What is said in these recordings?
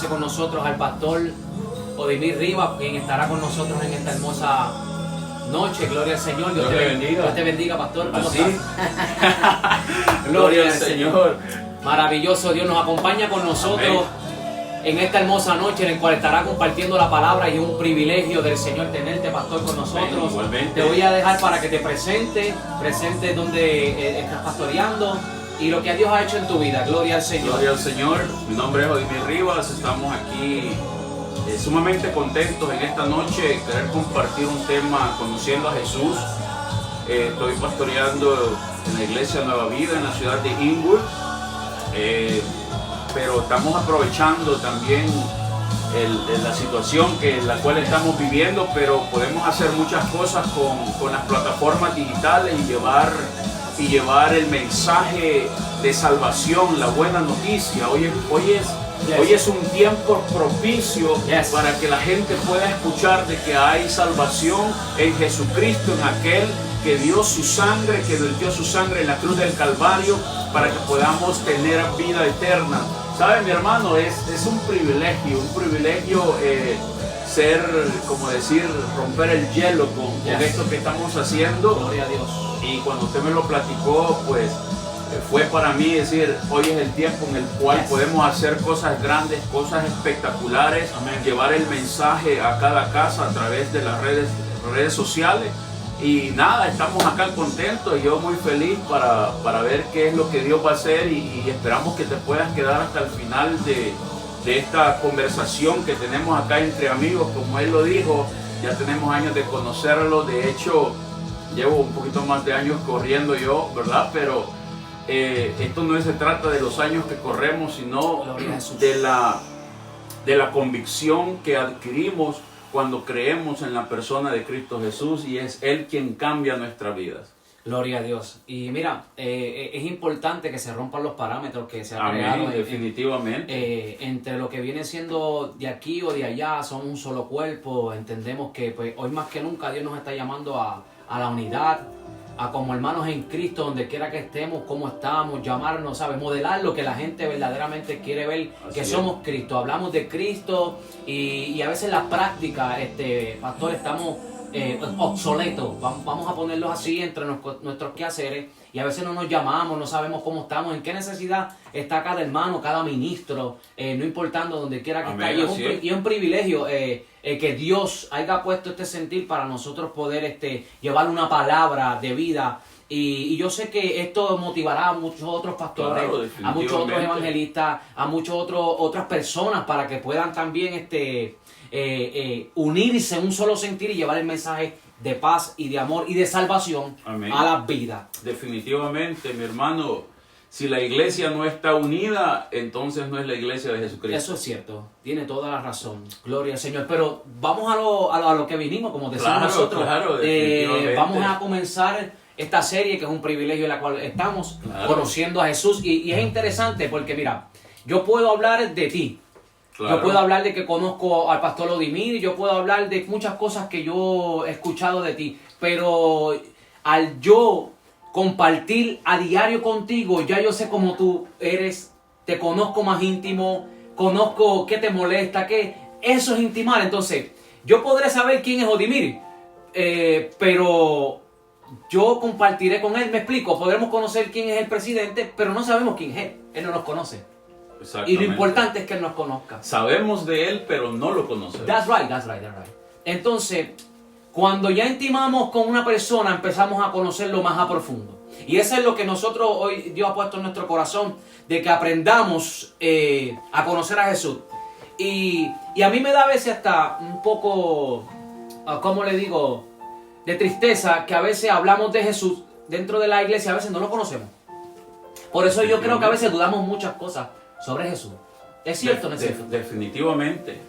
Con nosotros al pastor Odimir Rivas, quien estará con nosotros en esta hermosa noche. Gloria al Señor. Dios te bendiga. Dios te bendiga, pastor. ¿Cómo estás? Gloria al Señor. Maravilloso. Dios nos acompaña con nosotros en esta hermosa noche en la cual estará compartiendo la palabra, y es un privilegio del Señor tenerte, pastor, con nosotros. Te voy a dejar para que te presentes donde estás pastoreando y lo que Dios ha hecho en tu vida. Gloria al Señor. Gloria al Señor. Mi nombre es Odimir Rivas. Estamos aquí sumamente contentos en esta noche, querer compartir un tema, conociendo a Jesús. Estoy pastoreando en la iglesia Nueva Vida en la ciudad de Inwood, pero estamos aprovechando también la situación la cual estamos viviendo, pero podemos hacer muchas cosas con las plataformas digitales y llevar el mensaje de salvación, la buena noticia. Hoy es un tiempo propicio para que la gente pueda escuchar de que hay salvación en Jesucristo, en aquel que dio su sangre, que vertió su sangre en la cruz del Calvario para que podamos tener vida eterna. ¿Sabe, mi hermano? Es un privilegio ser, como decir, romper el hielo con esto que estamos haciendo. Gloria a Dios. Y cuando usted me lo platicó, pues fue para mí decir, hoy es el tiempo en el cual podemos hacer cosas grandes, cosas espectaculares. Amén. Llevar el mensaje a cada casa a través de las redes sociales. Y nada, estamos acá contentos y yo muy feliz para ver qué es lo que Dios va a hacer, y esperamos que te puedas quedar hasta el final de esta conversación que tenemos acá entre amigos. Como él lo dijo, ya tenemos años de conocerlo. De hecho, llevo un poquito más de años corriendo yo, ¿verdad? Pero esto no se trata de los años que corremos, sino de la convicción que adquirimos cuando creemos en la persona de Cristo Jesús, y es Él quien cambia nuestras vidas. Gloria a Dios. Y mira, es importante que se rompan los parámetros que se han creado definitivamente. entre lo que viene siendo de aquí o de allá. Son un solo cuerpo. Entendemos que pues, hoy más que nunca Dios nos está llamando a la unidad, a como hermanos en Cristo, donde quiera que estemos, cómo estamos, llamarnos, ¿sabes? Modelar lo que la gente verdaderamente quiere ver, que somos Cristo. Hablamos de Cristo y a veces la práctica, pastor, estamos obsoletos, vamos a ponerlos así, entre nuestros quehaceres, y a veces no nos llamamos, no sabemos cómo estamos, en qué necesidad está cada hermano, cada ministro, no importando donde quiera que esté. Y es un privilegio que Dios haya puesto este sentir para nosotros poder llevar una palabra de vida. Y yo sé que esto motivará a muchos otros pastores, a muchos otros evangelistas, a muchas otras personas, para que puedan también unirse en un solo sentir y llevar el mensaje de paz y de amor y de salvación a las vidas. Definitivamente, mi hermano, si la iglesia no está unida, entonces no es la iglesia de Jesucristo. Eso es cierto, tiene toda la razón. Gloria al Señor. Pero vamos a lo que vinimos, como decimos nosotros. Vamos a comenzar esta serie, que es un privilegio en la cual estamos conociendo a Jesús. Y es interesante porque, mira, yo puedo hablar de ti. Yo puedo hablar de que conozco al pastor Odimir, yo puedo hablar de muchas cosas que yo he escuchado de ti, pero al yo compartir a diario contigo, ya yo sé cómo tú eres, te conozco más íntimo, conozco qué te molesta, que eso es intimar. Entonces, yo podré saber quién es Odimir, pero yo compartiré con él, me explico, podremos conocer quién es el presidente, pero no sabemos quién es él no nos conoce. Y lo importante es que él nos conozca. Sabemos de él, pero no lo conocemos. That's right. Entonces, cuando ya intimamos con una persona, empezamos a conocerlo más a profundo. Y eso es lo que nosotros hoy Dios ha puesto en nuestro corazón, de que aprendamos a conocer a Jesús. Y a mí me da a veces hasta un poco, ¿cómo le digo?, de tristeza, que a veces hablamos de Jesús dentro de la iglesia, a veces no lo conocemos. Por eso yo creo que a veces dudamos muchas cosas sobre Jesús. ¿Es cierto o no es cierto? Definitivamente.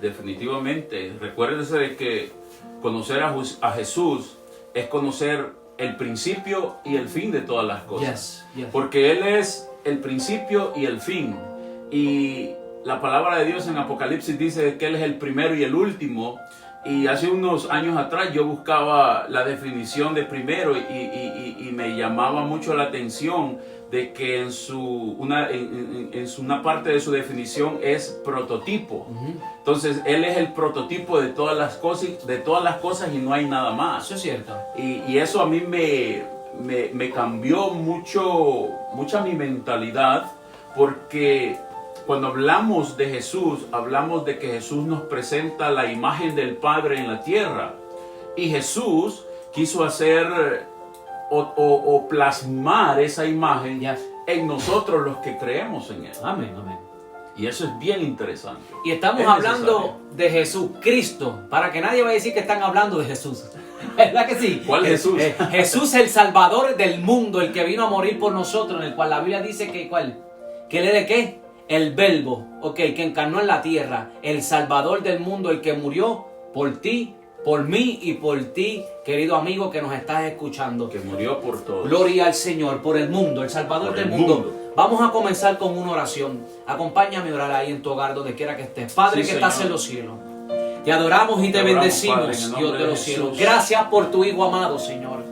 Recuérdese de que conocer a Jesús es conocer el principio y el fin de todas las cosas. Porque Él es el principio y el fin. Y la palabra de Dios en Apocalipsis dice que Él es el primero y el último. Y hace unos años atrás yo buscaba la definición de primero y me llamaba mucho la atención de que una parte de su definición es prototipo. Entonces Él es el prototipo de todas las cosas y no hay nada más. Eso es cierto. Y eso a mí me cambió mucha mi mentalidad, porque cuando hablamos de Jesús, hablamos de que Jesús nos presenta la imagen del Padre en la tierra. Y Jesús quiso hacer o plasmar esa imagen en nosotros los que creemos en Él. Amén, amén. Y eso es bien interesante. Y estamos hablando de Jesucristo, para que nadie vaya a decir que están hablando de Jesús. ¿Verdad que sí? ¿Cuál Jesús? Jesús, el Salvador del mundo, el que vino a morir por nosotros, en el cual la Biblia dice que ¿que él era qué? El Verbo, que encarnó en la tierra, el Salvador del mundo, el que murió por ti, por mí y por ti, querido amigo que nos estás escuchando. Que murió por todos. Gloria al Señor, por el mundo, el Salvador del mundo. Vamos a comenzar con una oración. Acompáñame a orar ahí en tu hogar, donde quiera que estés. Padre, que estás en los cielos, te adoramos y te bendecimos, Padre, Dios de los cielos. Gracias por tu Hijo amado, Señor,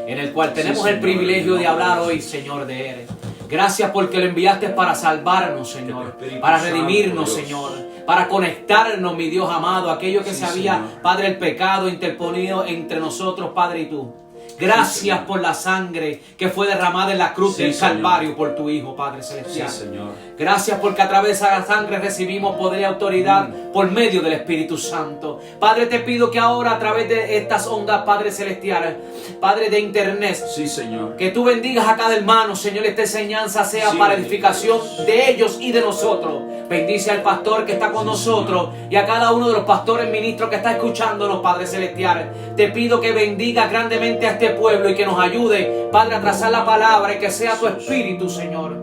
en el cual tenemos el privilegio de hablar hoy, Señor, de Él. Gracias porque lo enviaste para salvarnos, Señor, para redimirnos, Señor, para conectarnos, mi Dios amado, aquello que se había, Señor, Padre, el pecado interponido entre nosotros, Padre, y tú. Gracias por la sangre que fue derramada en la cruz del Calvario por tu Hijo, Padre Celestial. Sí, Señor. Gracias porque a través de esa sangre recibimos poder y autoridad por medio del Espíritu Santo. Padre, te pido que ahora a través de estas ondas, Padre Celestial, Padre de internet, sí, Señor, que tú bendigas a cada hermano, Señor, esta enseñanza sea para edificación de ellos y de nosotros. Bendice al pastor que está con nosotros, Señor, y a cada uno de los pastores ministros que está escuchándonos, Padre Celestial. Te pido que bendiga grandemente a este pueblo y que nos ayude, Padre, a trazar la palabra y que sea tu Espíritu, Señor,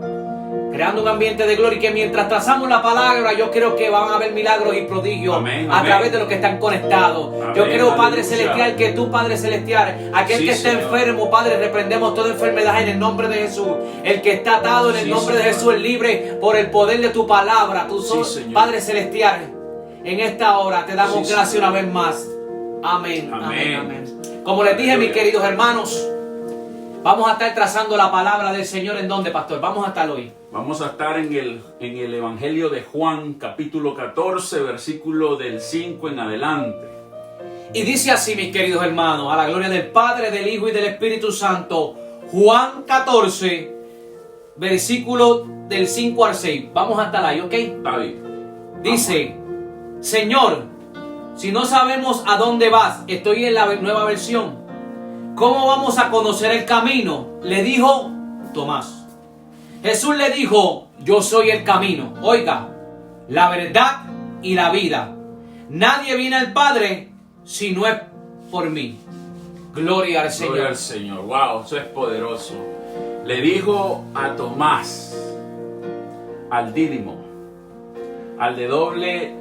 creando un ambiente de gloria, y que mientras trazamos la palabra, yo creo que van a haber milagros y prodigios a través de los que están conectados. Amén. Yo creo, Padre Celestial, que tú, Padre Celestial, aquel que está enfermo, Padre, reprendemos toda enfermedad en el nombre de Jesús. El que está atado en el nombre de Jesús es libre por el poder de tu palabra. Tú Padre Celestial, en esta hora te damos gracias una vez más. Amén. Amén. Amén. Como les dije, mis queridos hermanos, vamos a estar trazando la palabra del Señor. ¿En dónde, pastor? Vamos a estar hoy. Vamos a estar en el Evangelio de Juan, capítulo 14, versículo del 5 en adelante. Y dice así, mis queridos hermanos, a la gloria del Padre, del Hijo y del Espíritu Santo. Juan 14, versículo del 5 al 6. Vamos a estar ahí, ¿ok? Está bien. Dice: Señor, si no sabemos a dónde vas, estoy en la nueva versión, ¿cómo vamos a conocer el camino? Le dijo Tomás. Jesús le dijo: yo soy el camino, oiga, la verdad y la vida. Nadie viene al Padre si no es por mí. Gloria al Señor. Gloria al Señor. Wow, eso es poderoso. Le dijo a Tomás, al Dídimo, al de doble,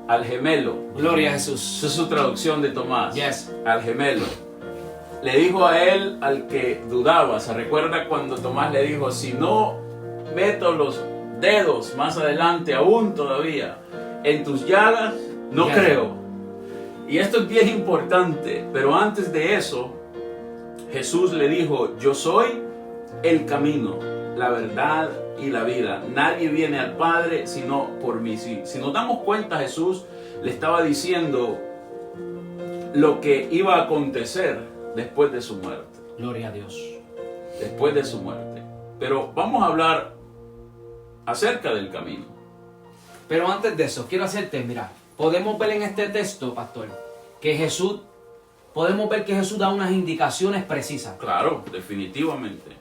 al gemelo. Gloria a Jesús. Esa es su traducción de Tomás. Yes. Al gemelo. Le dijo a él, al que dudaba. ¿Se recuerda cuando Tomás le dijo: si no meto los dedos más adelante, aún todavía, en tus llagas, no creo? Y esto es bien importante, pero antes de eso, Jesús le dijo: yo soy el camino, la verdad y la vida. Nadie viene al Padre sino por mí. Si nos damos cuenta, Jesús le estaba diciendo lo que iba a acontecer después de su muerte. Gloria a Dios. Después de su muerte. Pero vamos a hablar acerca del camino. Pero antes de eso, quiero hacerte, mira, podemos ver en este texto, pastor, que podemos ver que Jesús da unas indicaciones precisas. Claro, definitivamente.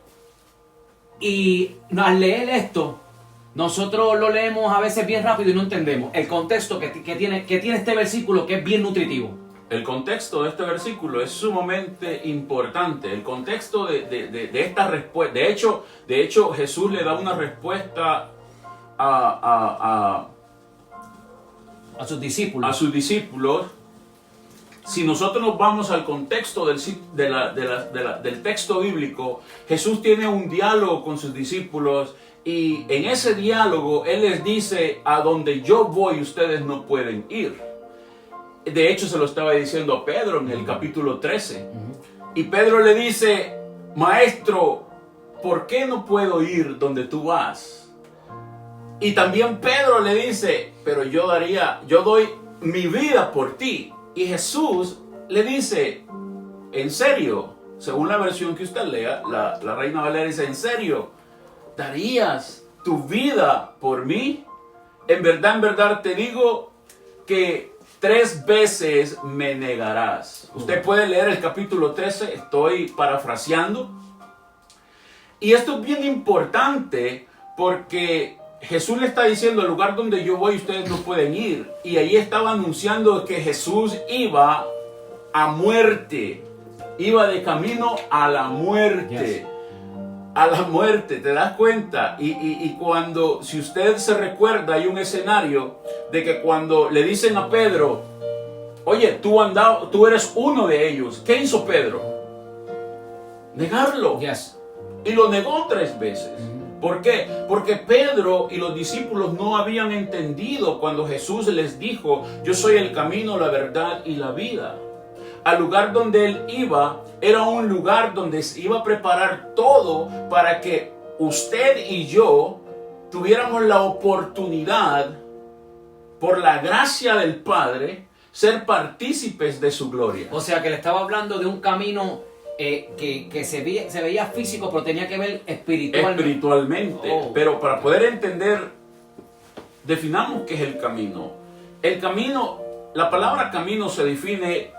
Y al leer esto, nosotros lo leemos a veces bien rápido y no entendemos el contexto que tiene este versículo, que es bien nutritivo. El contexto de este versículo es sumamente importante. El contexto de esta respuesta. De hecho, Jesús le da una respuesta a sus discípulos. A sus discípulos. Si nosotros nos vamos al contexto del texto bíblico, Jesús tiene un diálogo con sus discípulos, y en ese diálogo Él les dice: a donde yo voy ustedes no pueden ir. De hecho, se lo estaba diciendo a Pedro en el capítulo 13. Y Pedro le dice: Maestro, ¿por qué no puedo ir donde tú vas? Y también Pedro le dice, pero yo doy mi vida por ti. Y Jesús le dice, ¿en serio? Según la versión que usted lea, la Reina Valera dice, ¿en serio? ¿Darías tu vida por mí? En verdad te digo que 3 veces me negarás. Usted puede leer el capítulo 13, estoy parafraseando. Y esto es bien importante porque Jesús le está diciendo, el lugar donde yo voy ustedes no pueden ir. Y ahí estaba anunciando que Jesús iba a muerte. Iba de camino a la muerte. Yes. A la muerte, ¿te das cuenta? Y cuando, si usted se recuerda, hay un escenario de que cuando le dicen a Pedro, oye, tú eres uno de ellos. ¿Qué hizo Pedro? Negarlo. Yes. Y lo negó 3 veces. ¿Por qué? Porque Pedro y los discípulos no habían entendido cuando Jesús les dijo, yo soy el camino, la verdad y la vida. Al lugar donde él iba, era un lugar donde se iba a preparar todo para que usted y yo tuviéramos la oportunidad, por la gracia del Padre, ser partícipes de su gloria. O sea, que le estaba hablando de un camino que se veía físico, pero tenía que ver espiritualmente. Oh. Pero para poder entender, definamos qué es el camino. El camino, la palabra camino se define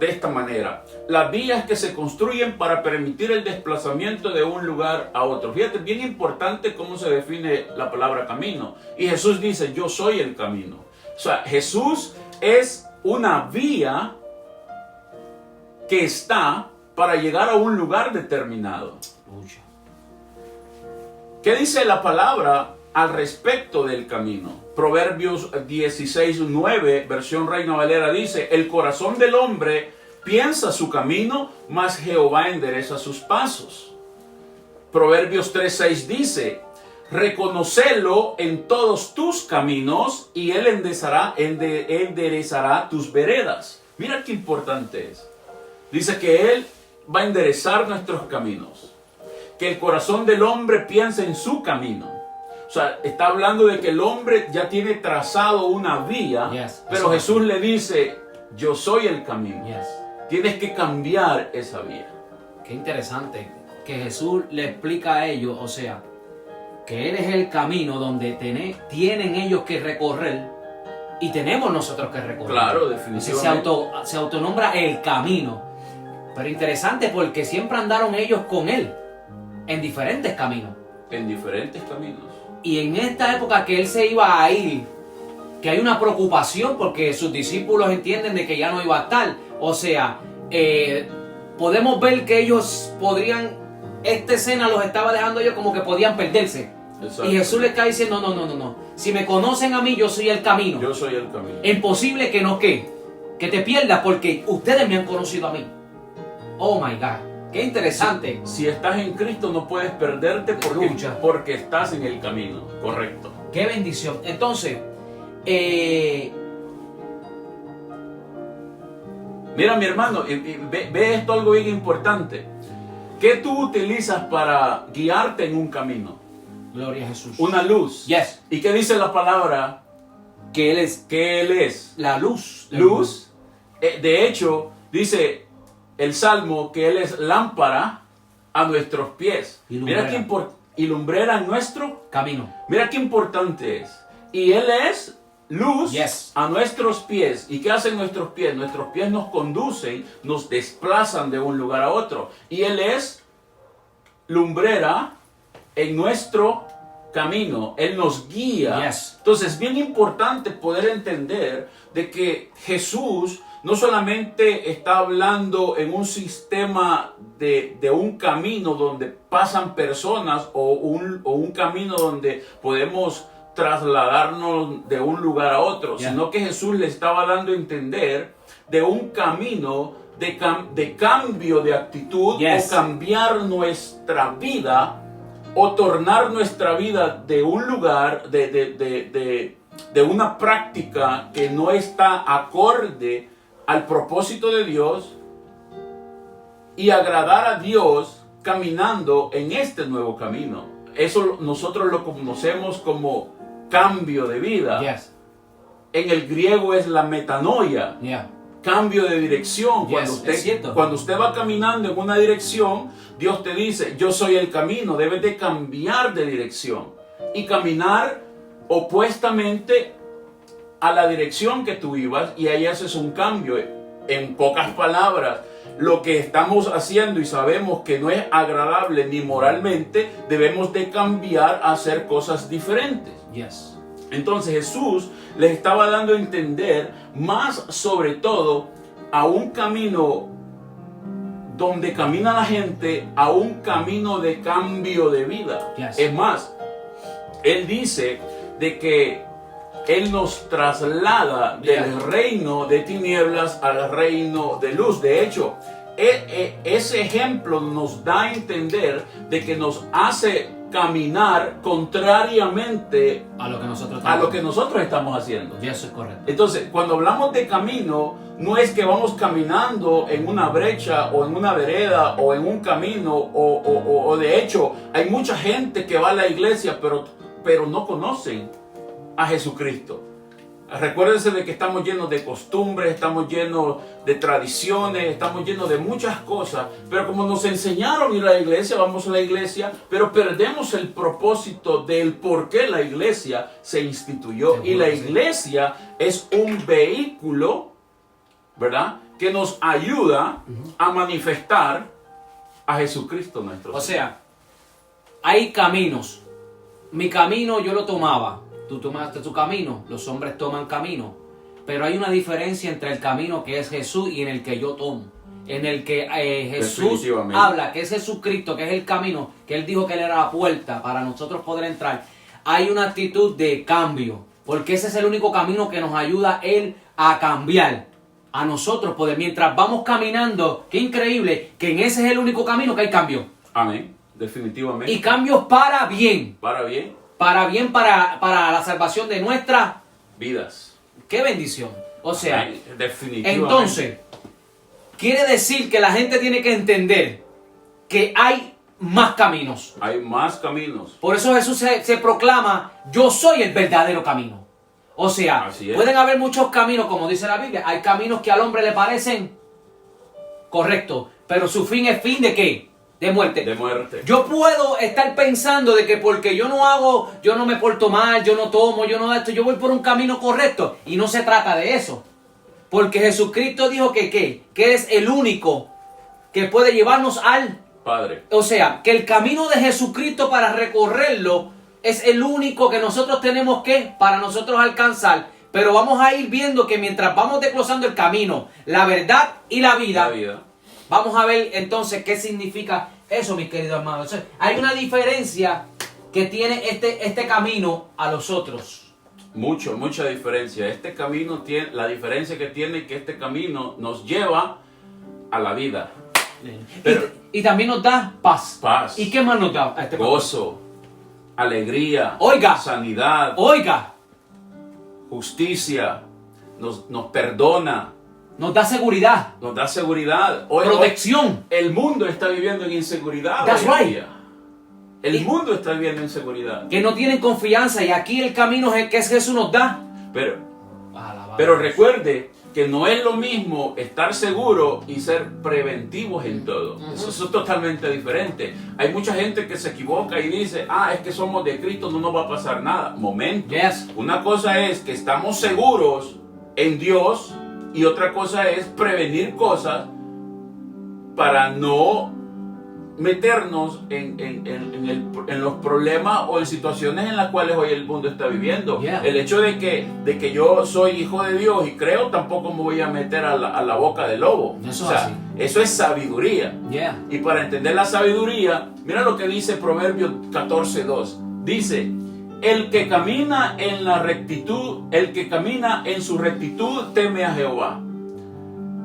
de esta manera: las vías que se construyen para permitir el desplazamiento de un lugar a otro. Fíjate, bien importante cómo se define la palabra camino. Y Jesús dice, yo soy el camino. O sea, Jesús es una vía que está para llegar a un lugar determinado. ¿Qué dice la palabra al respecto del camino? Proverbios 16:9, versión Reina Valera, dice, el corazón del hombre piensa su camino, mas Jehová endereza sus pasos. Proverbios 3:6 dice, reconócelo en todos tus caminos y él enderezará tus veredas. Mira qué importante es. Dice que él va a enderezar nuestros caminos. Que el corazón del hombre piense en su camino. O sea, está hablando de que el hombre ya tiene trazado una vía, pero Jesús le dice, yo soy el camino. Tienes que cambiar esa vía. Qué interesante que Jesús le explica a ellos, o sea, que Él es el camino donde tienen ellos que recorrer y tenemos nosotros que recorrer. Claro, definitivamente. Se autonombra el camino. Pero interesante porque siempre andaron ellos con Él en diferentes caminos. En diferentes caminos. Y en esta época que Él se iba a ir, que hay una preocupación porque sus discípulos entienden de que ya no iba a estar. O sea, podemos ver que ellos esta escena los estaba dejando ellos como que podían perderse. Y Jesús les está diciendo, no. Si me conocen a mí, yo soy el camino. Yo soy el camino. Es imposible que te pierdas porque ustedes me han conocido a mí. Oh my God, qué interesante. Si estás en Cristo no puedes perderte porque estás en el camino, correcto. Qué bendición. Entonces, mira mi hermano, ve esto algo bien importante. ¿Qué tú utilizas para guiarte en un camino? Gloria a Jesús. Una luz. Yes. ¿Y qué dice la palabra? Que Él es la luz. Luz. De hecho, dice el Salmo que Él es lámpara a nuestros pies. Y lumbrera en nuestro camino. Mira qué importante es. Y Él es luz a nuestros pies. ¿Y qué hacen nuestros pies? Nuestros pies nos conducen, nos desplazan de un lugar a otro. Y Él es lumbrera en nuestro camino. Él nos guía. Entonces es bien importante poder entender de que Jesús no solamente está hablando en un sistema de un camino donde pasan personas o un camino donde podemos trasladarnos de un lugar a otro, sino que Jesús le estaba dando a entender de un camino de cambio de actitud o cambiar nuestra vida o tornar nuestra vida de un lugar de una práctica que no está acorde al propósito de Dios y agradar a Dios, caminando en este nuevo camino. Eso nosotros lo conocemos como cambio de vida. Yes. En el griego es la metanoia. Yeah. Cambio de dirección. Yes, es cierto. Cuando usted va caminando en una dirección, Dios te dice, yo soy el camino, debes de cambiar de dirección y caminar opuestamente a la dirección que tú ibas, y ahí haces un cambio. En pocas palabras, lo que estamos haciendo y sabemos que no es agradable ni moralmente, debemos de cambiar a hacer cosas diferentes. Yes. Entonces Jesús les estaba dando a entender más sobre todo a un camino donde camina la gente, a un camino de cambio de vida. Yes. Es más, Él dice de que Él nos traslada del reino de tinieblas al reino de luz. De hecho, ese ejemplo nos da a entender de que nos hace caminar contrariamente a lo que nosotros estamos haciendo. Y eso es correcto. Entonces, cuando hablamos de camino, no es que vamos caminando en una brecha o en una vereda o en un camino o de hecho, hay mucha gente que va a la iglesia pero no conocen a Jesucristo. Recuérdense de que estamos llenos de costumbres, estamos llenos de tradiciones, estamos llenos de muchas cosas, pero como nos enseñaron a ir a la iglesia, vamos a la iglesia, pero perdemos el propósito del por qué la iglesia se instituyó. Y la iglesia es un vehículo, ¿verdad?, que nos ayuda a manifestar a Jesucristo nuestro Señor. O sea, hay caminos. Mi camino yo lo tomaba. Tú tomaste tu camino, los hombres toman camino, pero hay una diferencia entre el camino que es Jesús y en el que yo tomo, en el que Jesús habla, que es Jesucristo, que es el camino, que Él dijo que Él era la puerta para nosotros poder entrar. Hay una actitud de cambio, porque ese es el único camino que nos ayuda Él a cambiar, a nosotros poder, mientras vamos caminando, qué increíble, que en ese es el único camino que hay cambio. Amén, definitivamente. Y cambios para bien. Para bien. Para bien, para la salvación de nuestras vidas. ¡Qué bendición! O sea, sí, definitivamente. Entonces, quiere decir que la gente tiene que entender que hay más caminos. Hay más caminos. Por eso Jesús se proclama, yo soy el verdadero camino. O sea, pueden haber muchos caminos, como dice la Biblia. Hay caminos que al hombre le parecen correctos, pero su fin es fin de ¿qué? De muerte. De muerte. Yo puedo estar pensando de que porque yo no me porto mal, yo no tomo, yo no esto, yo voy por un camino correcto. Y no se trata de eso. Porque Jesucristo dijo que es el único que puede llevarnos al Padre. O sea, que el camino de Jesucristo para recorrerlo es el único que nosotros tenemos que para nosotros alcanzar. Pero vamos a ir viendo que mientras vamos desglosando el camino, la verdad y la vida. Vamos a ver entonces qué significa eso, mis queridos hermanos. O sea, hay una diferencia que tiene este camino a los otros. Mucha diferencia. Este camino tiene, la diferencia que tiene que este camino nos lleva a la vida. Pero, y también nos da paz. Paz. ¿Y qué más nos da? Gozo, alegría, oiga, sanidad, oiga, justicia, nos perdona. Nos da seguridad. Nos da seguridad. Protección. El mundo está viviendo en inseguridad. That's right. El mundo está viviendo en inseguridad. Que no tienen confianza. Y aquí el camino que es Jesús nos da. Pero recuerde que no es lo mismo estar seguro y ser preventivos en todo. Eso es totalmente diferente. Hay mucha gente que se equivoca y dice, es que somos de Cristo, no nos va a pasar nada. Momento. Yes. Una cosa es que estamos seguros en Dios. Y otra cosa es prevenir cosas para no meternos en los problemas o en situaciones en las cuales hoy el mundo está viviendo. Yeah. El hecho de que yo soy hijo de Dios y creo, tampoco me voy a meter a la boca del lobo. Eso es sabiduría. Yeah. Y para entender la sabiduría, mira lo que dice Proverbios 14:2. Dice, el que camina en la rectitud, el que camina en su rectitud, teme a Jehová.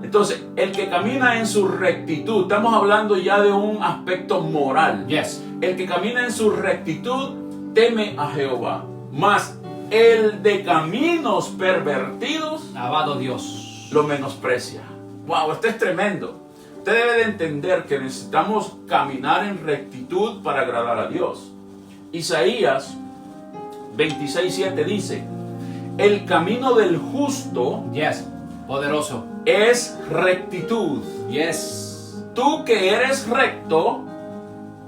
Entonces, el que camina en su rectitud, estamos hablando ya de un aspecto moral. Yes. El que camina en su rectitud, teme a Jehová. Mas el de caminos pervertidos, alabado Dios, lo menosprecia. Wow, esto es tremendo. usted debe de entender que necesitamos caminar en rectitud para agradar a Dios. Isaías 26:7 dice: el camino del justo Yes. Poderoso. es rectitud. Yes. Tú que eres recto,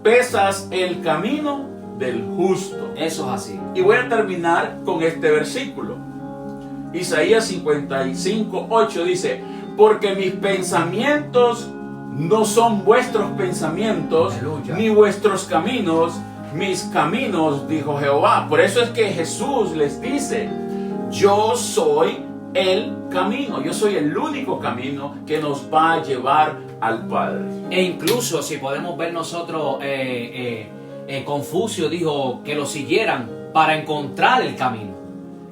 pesas el camino del justo. Eso es así. Y voy a terminar con este versículo. Isaías 55:8 dice: porque mis pensamientos no son vuestros pensamientos, Aleluya. ni vuestros caminos mis caminos, dijo Jehová. Por eso es que Jesús les dice: yo soy el camino, yo soy el único camino que nos va a llevar al Padre. E incluso si podemos ver nosotros, Confucio dijo que lo siguieran para encontrar el camino.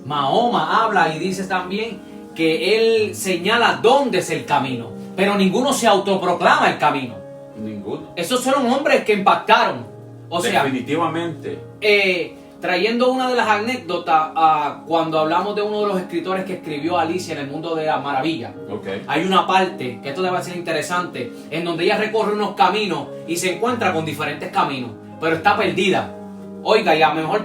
Mahoma habla y dice también que él señala dónde es el camino, pero ninguno se autoproclama el camino. Ninguno. Esos fueron hombres que impactaron. O sea, definitivamente. trayendo una de las anécdotas, cuando hablamos de uno de los escritores que escribió Alicia en el Mundo de la Maravilla, Okay. hay una parte, que esto debe ser interesante, en donde ella recorre unos caminos y se encuentra con diferentes caminos, pero está perdida. Oiga, y a lo mejor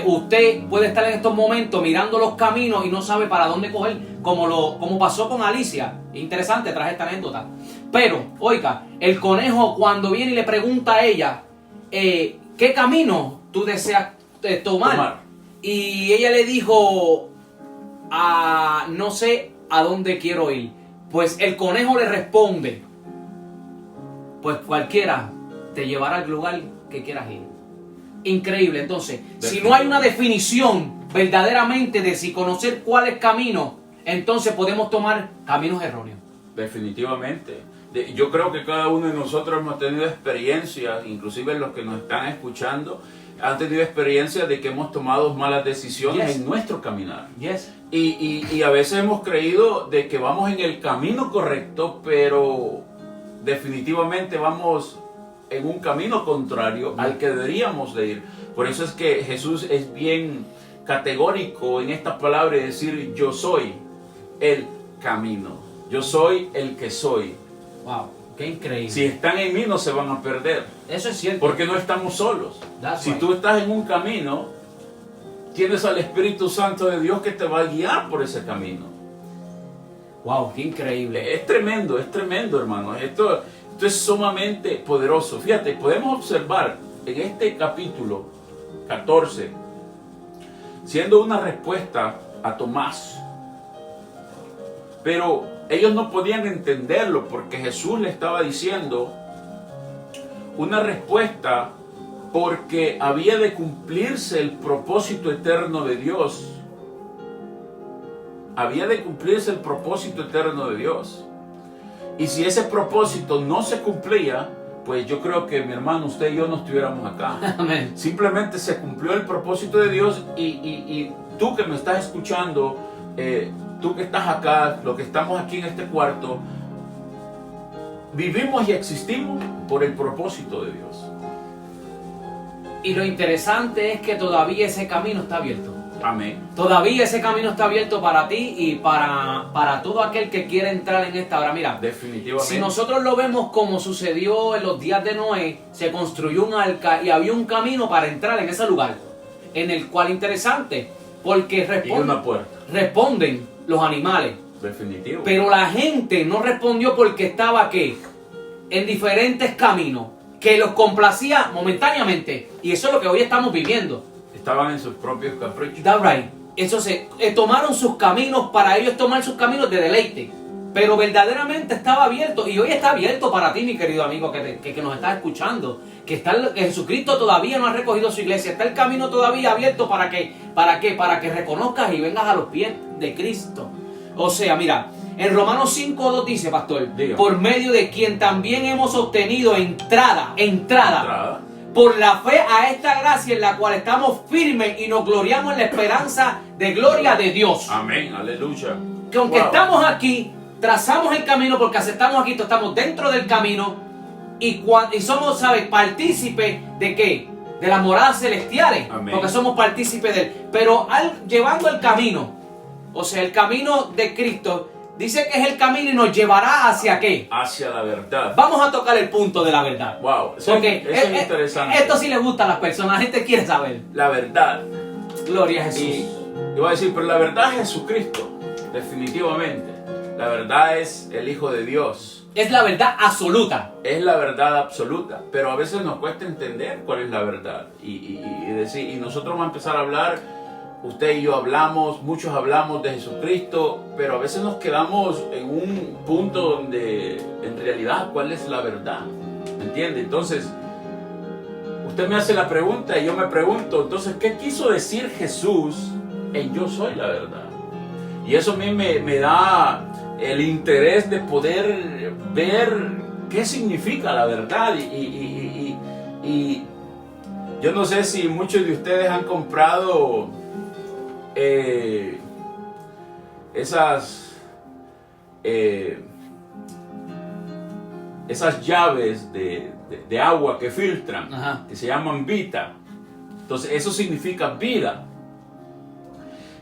usted puede estar en estos momentos mirando los caminos y no sabe para dónde coger, como pasó con Alicia. Interesante, traje esta anécdota. Pero, oiga, el conejo cuando viene y le pregunta a ella, ¿qué camino tú deseas tomar? Y ella le dijo, no sé a dónde quiero ir. Pues el conejo le responde, pues cualquiera te llevará al lugar que quieras ir. Increíble. Entonces, si no hay una definición verdaderamente de si conocer cuál es camino, entonces podemos tomar caminos erróneos. Definitivamente. Yo creo que cada uno de nosotros hemos tenido experiencias, inclusive los que nos están escuchando, han tenido experiencias de que hemos tomado malas decisiones en nuestro caminar. Yes. Y a veces hemos creído de que vamos en el camino correcto, pero definitivamente vamos en un camino contrario al que deberíamos de ir. Por eso es que Jesús es bien categórico en estas palabras, decir: yo soy el camino, yo soy el que soy. Wow, qué increíble. Si están en mí no se van a perder. Eso es cierto. Porque no estamos solos. Si right. tú estás en un camino, tienes al Espíritu Santo de Dios que te va a guiar por ese camino. Wow, qué increíble. Es tremendo, hermano. Esto es sumamente poderoso. Fíjate, podemos observar en este capítulo 14, siendo una respuesta a Tomás. Pero ellos no podían entenderlo porque Jesús le estaba diciendo una respuesta porque había de cumplirse el propósito eterno de Dios. Había de cumplirse el propósito eterno de Dios. Y si ese propósito no se cumplía, pues yo creo que mi hermano, usted y yo no estuviéramos acá. Amén. Simplemente se cumplió el propósito de Dios y tú que me estás escuchando, tú que estás acá, los que estamos aquí en este cuarto, vivimos y existimos por el propósito de Dios. Y lo interesante es que todavía ese camino está abierto. Amén. Todavía ese camino está abierto para ti y para todo aquel que quiera entrar en esta hora. Mira, Definitivamente. si nosotros lo vemos como sucedió en los días de Noé, se construyó un arca y había un camino para entrar en ese lugar, en el cual interesante, porque Y una puerta. responden los animales. Definitivo. Pero la gente no respondió porque estaba ¿qué? En diferentes caminos que los complacía momentáneamente. Y eso es lo que hoy estamos viviendo. Estaban en sus propios caprichos. That's right. Entonces, tomaron sus caminos para ellos tomar sus caminos de deleite. Pero verdaderamente estaba abierto. Y hoy está abierto para ti, mi querido amigo, que nos estás escuchando. Que Jesucristo todavía no ha recogido su iglesia. Está el camino todavía abierto para que reconozcas y vengas a los pies de Cristo. O sea, mira, en Romanos 5:2 dice, pastor, Dígame. por medio de quien también hemos obtenido entrada por la fe a esta gracia en la cual estamos firmes y nos gloriamos en la esperanza de gloria de Dios. Amén, aleluya. Que aunque Wow. estamos aquí, trazamos el camino porque aceptamos aquí, estamos dentro del camino y somos, ¿sabes?, partícipes de ¿qué? De las moradas celestiales. Amén. Porque somos partícipes de él. Pero llevando el camino, o sea, el camino de Cristo, Dice que es el camino y nos llevará hacia ¿qué? Hacia la verdad. Vamos a tocar el punto de la verdad. Wow, Porque eso es interesante. esto sí le gusta a las personas, la gente quiere saber. La verdad. Gloria a Jesús. Y iba a decir, pero la verdad es Jesucristo, definitivamente. La verdad es el Hijo de Dios. Es la verdad absoluta. Es la verdad absoluta, pero a veces nos cuesta entender cuál es la verdad. Y nosotros vamos a empezar a hablar, usted y yo hablamos, muchos hablamos de Jesucristo, pero a veces nos quedamos en un punto donde en realidad cuál es la verdad. ¿Me entiende? Entonces, usted me hace la pregunta y yo me pregunto, entonces, ¿qué quiso decir Jesús en yo soy la verdad? Y eso a mí me da el interés de poder ver qué significa la verdad. Y yo no sé si muchos de ustedes han comprado esas llaves de agua que filtran, Ajá. que se llaman Vita. Entonces eso significa vida.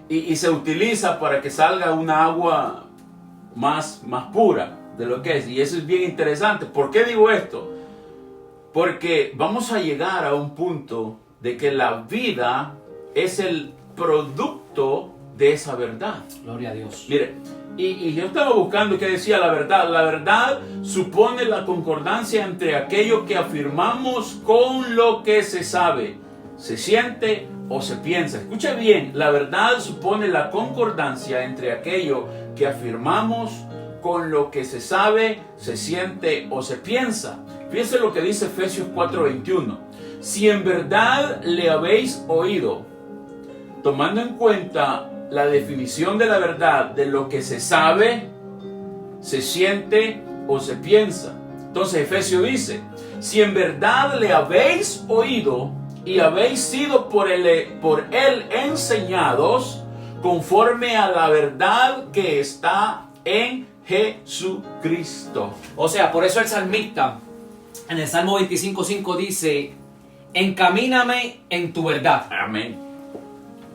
Y se utiliza para que salga una agua más pura de lo que es. Y eso es bien interesante. ¿Por qué digo esto? Porque vamos a llegar a un punto de que la vida es el producto de esa verdad. Gloria a Dios. Mire, y yo estaba buscando qué decía la verdad. La verdad supone la concordancia entre aquello que afirmamos con lo que se sabe, se siente o se piensa. Escucha bien, la verdad supone la concordancia entre aquello que afirmamos con lo que se sabe, se siente o se piensa. Fíjense lo que dice Efesios 4:21. Si en verdad le habéis oído, tomando en cuenta la definición de la verdad de lo que se sabe, se siente o se piensa. Entonces Efesios dice, si en verdad le habéis oído y habéis sido por él enseñados conforme a la verdad que está en Jesucristo. O sea, por eso el salmista en el Salmo 25:5 dice, encamíname en tu verdad. Amén.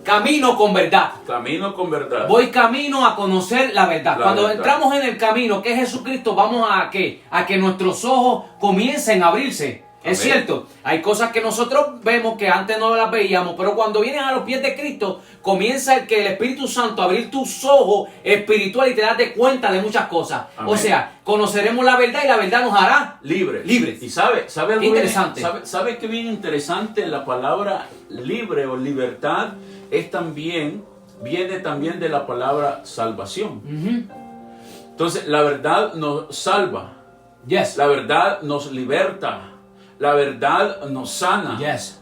Camino con verdad. Camino con verdad. Voy camino a conocer la verdad. Cuando verdad. entramos en el camino que es Jesucristo, vamos a ¿qué? A que nuestros ojos comiencen a abrirse. Es Amén. cierto, hay cosas que nosotros vemos que antes no las veíamos, pero cuando vienen a los pies de Cristo, comienza el Espíritu Santo a abrir tus ojos espirituales y te das de cuenta de muchas cosas. Amén. O sea, conoceremos la verdad y la verdad nos hará Libres. libres. Y sabe algo Interesante. ¿Sabe qué bien interesante? La palabra libre o libertad viene también de la palabra salvación. Entonces, la verdad nos salva. Yes. La verdad nos liberta. La verdad nos sana. Yes.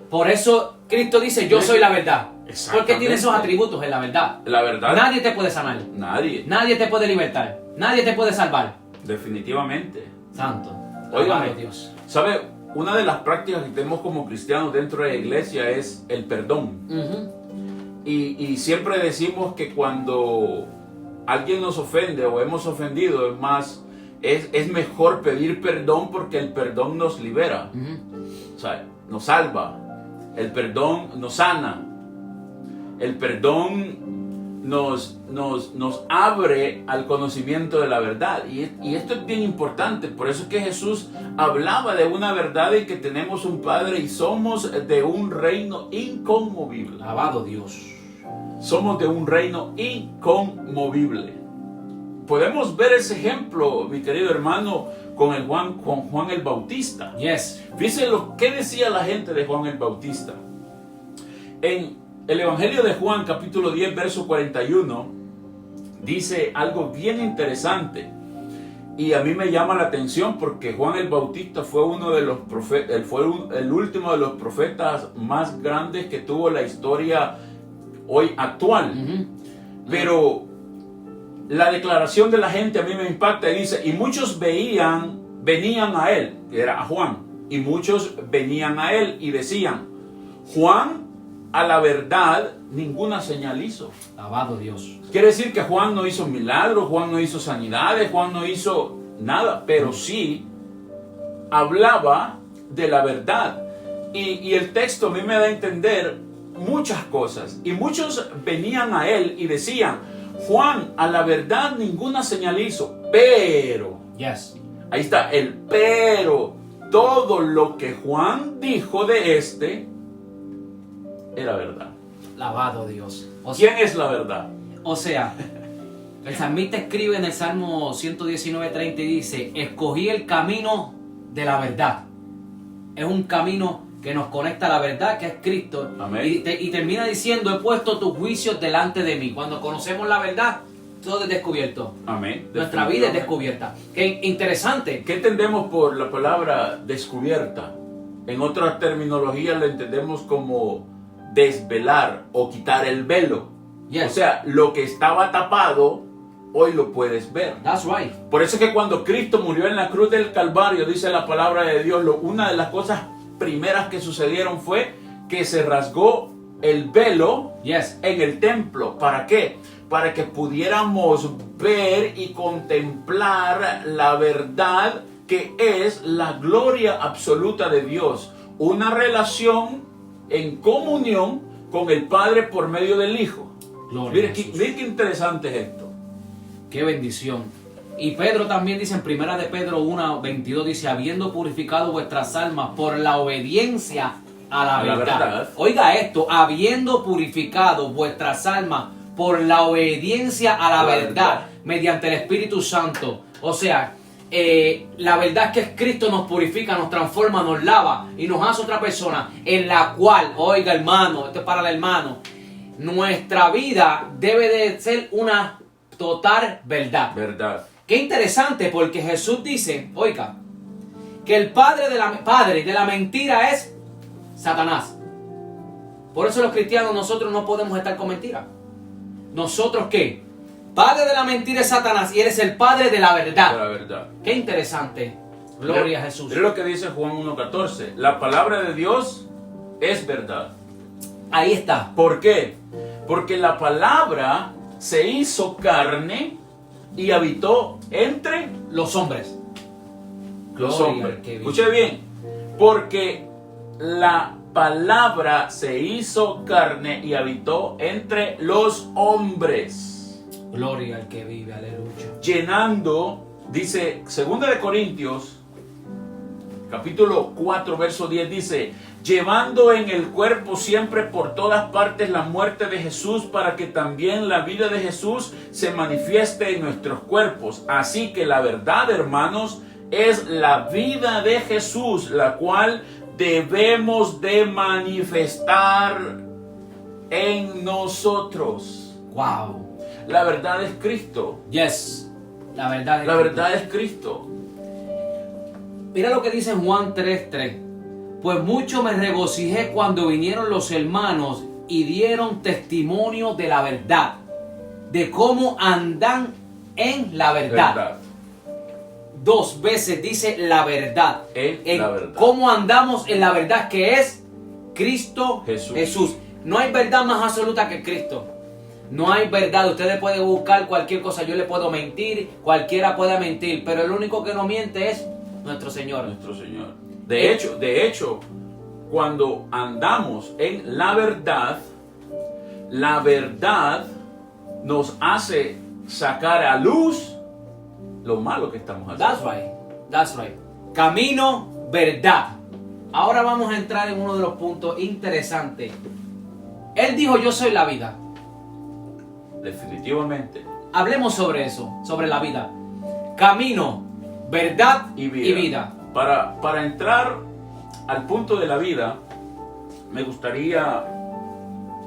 Por eso Cristo dice, yo soy la verdad. Exactamente. Porque tiene esos atributos en la verdad. La verdad. Nadie te puede sanar. Nadie. Nadie te puede libertar. Nadie te puede salvar. Definitivamente. Santo. Óigame, Alabado Dios. ¿sabe? Una de las prácticas que tenemos como cristianos dentro de la iglesia es el perdón. Y siempre decimos que cuando alguien nos ofende o hemos ofendido, es mejor pedir perdón porque el perdón nos libera. O sea, nos salva. El perdón nos sana. El perdón nos abre al conocimiento de la verdad. Y esto es bien importante. Por eso es que Jesús hablaba de una verdad y que tenemos un Padre y somos de un reino inconmovible. Alabado Dios. Somos de un reino inconmovible. Podemos ver ese ejemplo, mi querido hermano, con Juan el Bautista. Yes. Fíjense lo que decía la gente de Juan el Bautista. En el Evangelio de Juan, capítulo 10, verso 41, dice algo bien interesante. Y a mí me llama la atención porque Juan el Bautista fue uno de los profetas, el último de los profetas más grandes que tuvo la historia hoy actual. Pero la declaración de la gente a mí me impacta y dice, y muchos venían a él, que era a Juan, y muchos venían a él y decían, Juan a la verdad ninguna señal hizo. Alabado Dios. Quiere decir que Juan no hizo milagros, Juan no hizo sanidades, Juan no hizo nada, pero sí hablaba de la verdad. Y el texto a mí me da a entender muchas cosas. Y muchos venían a él y decían, Juan a la verdad ninguna señal hizo, pero, Yes. ahí está el pero, todo lo que Juan dijo de era verdad. Lavado Dios. ¿Quién es la verdad? O sea, el salmista escribe en el Salmo 119:30 y dice: escogí el camino de la verdad. Es un camino que nos conecta a la verdad, que es Cristo. Amén. Y termina diciendo: he puesto tus juicios delante de mí. Cuando conocemos la verdad, todo es descubierto. Amén. Nuestra vida es descubierta. Qué interesante. ¿Qué entendemos por la palabra descubierta? En otra terminología lo entendemos como desvelar o quitar el velo. Yes. O sea, lo que estaba tapado, hoy lo puedes ver. That's right. Por eso es que cuando Cristo murió en la cruz del Calvario, dice la palabra de Dios, una de las cosas primeras que sucedieron fue que se rasgó el velo Yes. en el templo. ¿Para qué? Para que pudiéramos ver y contemplar la verdad que es la gloria absoluta de Dios. Una relación en comunión con el Padre por medio del Hijo. Gloria a Jesús. Mire qué interesante es esto. Qué bendición. Y Pedro también dice en primera de Pedro 1:22, dice: habiendo purificado vuestras almas por la obediencia a la verdad. Oiga esto: habiendo purificado vuestras almas por la obediencia a la verdad, mediante el Espíritu Santo. O sea, la verdad es que Cristo nos purifica, nos transforma, nos lava y nos hace otra persona, en la cual, oiga hermano, esto es para el hermano, nuestra vida debe de ser una total verdad. Verdad. Qué interesante, porque Jesús dice, oiga, que el padre de la mentira es Satanás. Por eso los cristianos, nosotros no podemos estar con mentiras. ¿Nosotros qué? Padre de la mentira es Satanás y él es el padre de la verdad. De la verdad. Qué interesante. Gloria a Jesús. Mira lo que dice Juan 1:14. La palabra de Dios es verdad. Ahí está. ¿Por qué? Porque la palabra se hizo carne y habitó entre Los hombres. los Gloria hombres. al que vive. Escuche bien. Porque la palabra se hizo carne y habitó entre los hombres. Gloria al que vive, aleluya. Llenando, dice 2 de Corintios, capítulo 4, verso 10, dice: llevando en el cuerpo siempre por todas partes la muerte de Jesús, para que también la vida de Jesús se manifieste en nuestros cuerpos. Así que la verdad, hermanos, es la vida de Jesús, la cual debemos de manifestar en nosotros. Wow. La verdad es Cristo. Yes. La verdad es La verdad es Cristo. Mira lo que dice en Juan 3:3. Pues mucho me regocijé cuando vinieron los hermanos y dieron testimonio de la verdad, de cómo andan en la verdad. Dos veces dice la verdad. En la verdad. Cómo andamos en la verdad, que es Cristo Jesús. No hay verdad más absoluta que Cristo. No hay verdad. Ustedes pueden buscar cualquier cosa. Yo le puedo mentir. Cualquiera puede mentir. Pero el único que no miente es nuestro Señor. Nuestro Señor. De hecho, cuando andamos en la verdad nos hace sacar a luz lo malo que estamos haciendo. That's right. Camino, verdad. Ahora vamos a entrar en uno de los puntos interesantes. Él dijo: yo soy la vida. Definitivamente. Hablemos sobre eso, sobre la vida. Camino, verdad Y vida. Para entrar al punto de la vida, me gustaría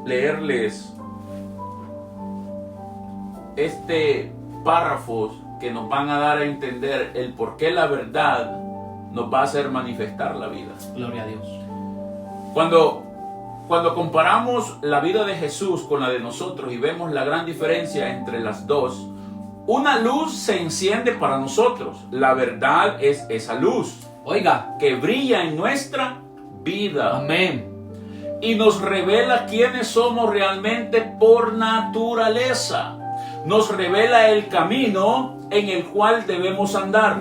leerles este párrafo que nos van a dar a entender el por qué la verdad nos va a hacer manifestar la vida. Gloria a Dios. Cuando comparamos la vida de Jesús con la de nosotros y vemos la gran diferencia entre las dos, una luz se enciende para nosotros. La verdad es esa luz, Oiga, que brilla en nuestra vida. amén. Y nos revela quiénes somos realmente por naturaleza. Nos revela el camino en el cual debemos andar,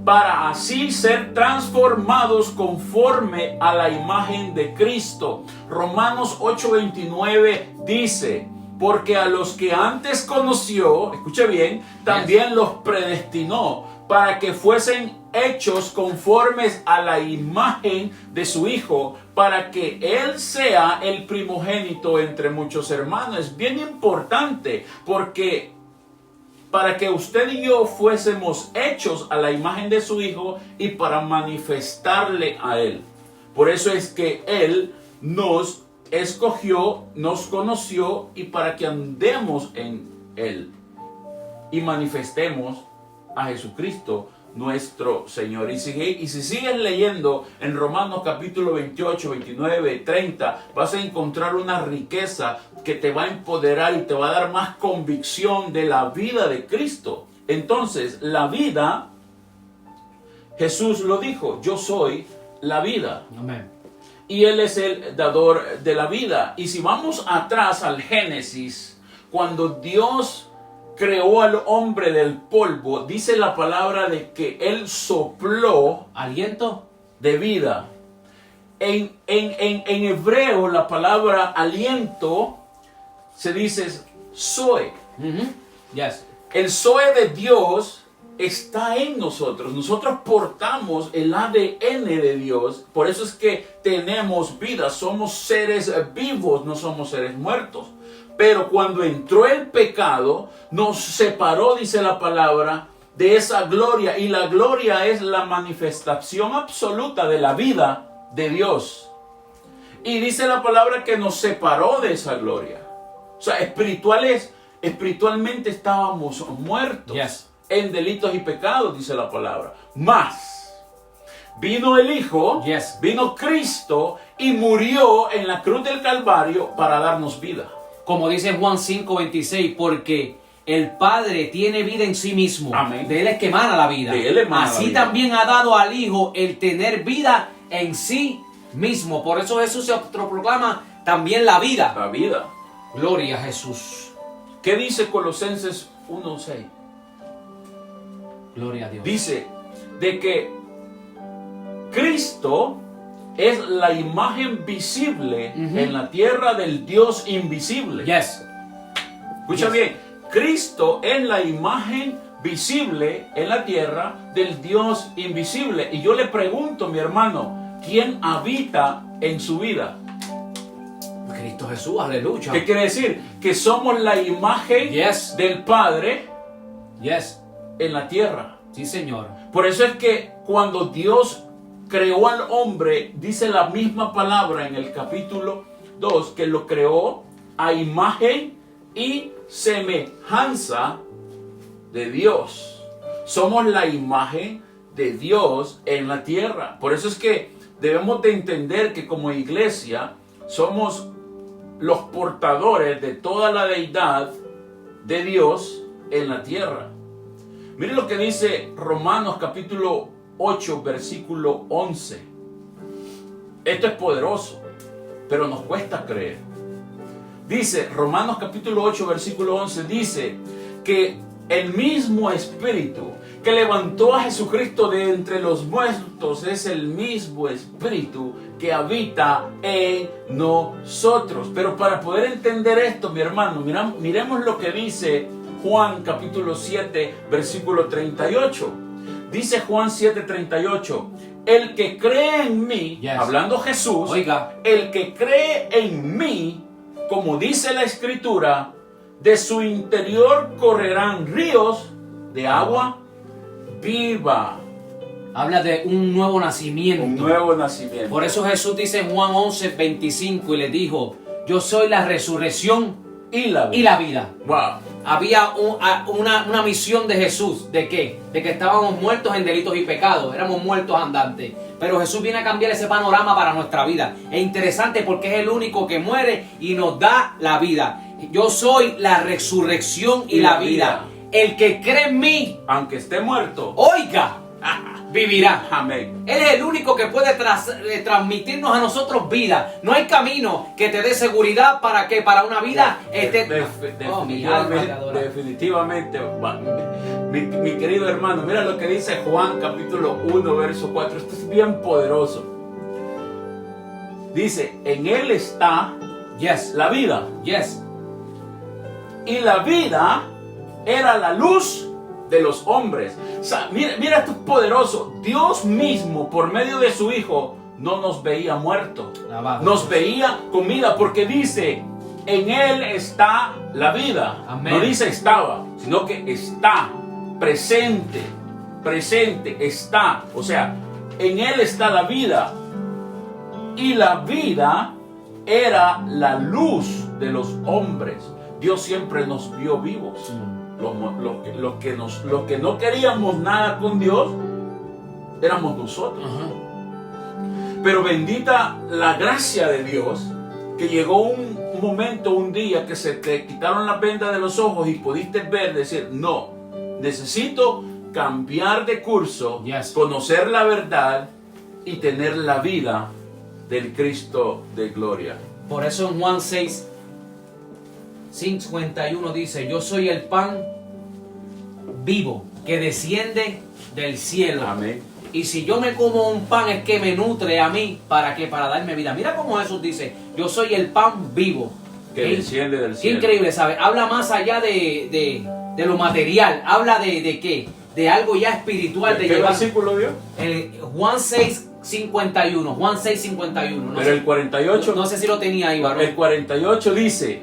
para así ser transformados conforme a la imagen de Cristo. Romanos 8:29 dice: porque a los que antes conoció, escuche bien, también los predestinó para que fuesen hechos conformes a la imagen de su Hijo, para que Él sea el primogénito entre muchos hermanos. Es bien importante, porque para que usted y yo fuésemos hechos a la imagen de su Hijo y para manifestarle a Él. Por eso es que Él nos escogió, nos conoció, y para que andemos en Él y manifestemos a Jesucristo nuestro Señor. Y si sigues leyendo en Romanos capítulo 28, 29, 30, vas a encontrar una riqueza que te va a empoderar y te va a dar más convicción de la vida de Cristo. Entonces, la vida, Jesús lo dijo: yo soy la vida. Amén. Y Él es el dador de la vida. Y si vamos atrás al Génesis, cuando Dios creó al hombre del polvo, dice la palabra de que Él sopló aliento de vida. En hebreo la palabra aliento se dice zoe. Yes. El zoe de Dios está en nosotros. Nosotros portamos el ADN de Dios. Por eso es que tenemos vida. Somos seres vivos, no somos seres muertos. Pero cuando entró el pecado, nos separó, dice la palabra, de esa gloria. Y la gloria es la manifestación absoluta de la vida de Dios. Y dice la palabra que nos separó de esa gloria. O sea, espiritualmente estábamos muertos. Yes. En delitos y pecados, dice la palabra. Más vino el Hijo, Yes. vino Cristo y murió en la cruz del Calvario para darnos vida. Como dice Juan 5:26, porque el Padre tiene vida en sí mismo. Amén. De Él es que emana la vida. De Él emana Así la vida. también ha dado al Hijo el tener vida en sí mismo. Por eso Jesús se proclama también la vida. La vida. Gloria a Jesús. ¿Qué dice Colosenses 1:6? Gloria a Dios. Dice de que Cristo es la imagen visible en la tierra del Dios invisible. Yes. Escucha Yes. bien, Cristo es la imagen visible en la tierra del Dios invisible. Y yo le pregunto, mi hermano, ¿quién habita en su vida? Cristo Jesús, aleluya. ¿Qué quiere decir? Que somos la imagen Yes. del Padre Yes. en la tierra. Sí, Señor. Por eso es que cuando Dios creó al hombre, dice la misma palabra en el capítulo 2, que lo creó a imagen y semejanza de Dios. Somos la imagen de Dios en la tierra. Por eso es que debemos de entender que como iglesia somos los portadores de toda la deidad de Dios en la tierra. Miren lo que dice Romanos capítulo 8, versículo 11. Esto es poderoso, pero nos cuesta creer. Dice, Romanos capítulo 8, versículo 11, dice que el mismo Espíritu que levantó a Jesucristo de entre los muertos es el mismo Espíritu que habita en nosotros. Pero para poder entender esto, mi hermano, miremos lo que dice Juan capítulo 7, versículo 38. Dice Juan 7:38, el que cree en mí, Yes. hablando Jesús, Oiga. el que cree en mí, como dice la Escritura, de su interior correrán ríos de agua viva. Habla de un nuevo nacimiento. Un nuevo nacimiento. Por eso Jesús dice en Juan 11:25 y le dijo, yo soy la resurrección Y la vida. y la vida. Wow. Había una misión de Jesús. ¿De qué? De que estábamos muertos en delitos y pecados. Éramos muertos andantes. Pero Jesús viene a cambiar ese panorama para nuestra vida. Es interesante porque es el único que muere y nos da la vida. Yo soy la resurrección y la vida. El que cree en mí, Aunque esté muerto. oiga, vivirá. Amén. Él es el único que puede transmitirnos a nosotros vida. No hay camino que te dé seguridad para que para una vida eterna. Oh, mi alma te adora. Definitivamente, mi querido hermano, mira lo que dice Juan capítulo 1, verso 4. Esto es bien poderoso. Dice, en él está Yes, la vida. yes, y la vida era la luz de los hombres. O sea, mira esto es poderoso. Dios mismo, por medio de su Hijo, no nos veía muertos, nos veía con vida, porque dice, en Él está la vida. Amén. No dice estaba, sino que está, presente, está. O sea, en Él está la vida. Y la vida era la luz de los hombres. Dios siempre nos vio vivos. Los que no queríamos nada con Dios, éramos nosotros. Pero bendita la gracia de Dios, que llegó un momento, un día, que se te quitaron las vendas de los ojos y pudiste ver, decir, no, necesito cambiar de curso, conocer la verdad y tener la vida del Cristo de gloria. Por eso en Juan 6, 51 dice, yo soy el pan vivo que desciende del cielo. Amén. Y si yo me como un pan es que me nutre a mí. ¿Para qué? Para darme vida. Mira cómo Jesús dice, yo soy el pan vivo que desciende del cielo. Qué increíble, ¿sabes? Habla más allá de lo material. Habla de qué? De algo ya espiritual. ¿Qué versículo dio? Juan 6, 51. Juan 6, 51. Pero el 48... No sé si lo tenía ahí, varón. El 48 dice,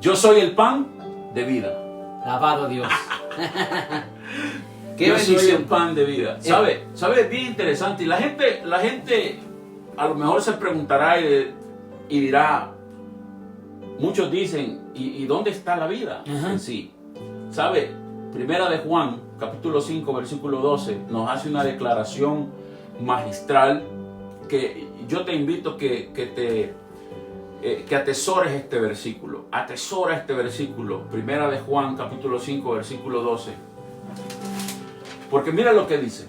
yo soy el pan de vida. Alabado Dios. Qué bendición. Soy el pan de vida. ¿Sabe? Es bien interesante. Y la gente a lo mejor se preguntará y dirá, muchos dicen, ¿y dónde está la vida en sí? ¿Sabe? Primera de Juan, capítulo 5, versículo 12, nos hace una declaración magistral que yo te invito que atesores este versículo. Atesora este versículo. Primera de Juan, capítulo 5, versículo 12. Porque mira lo que dice.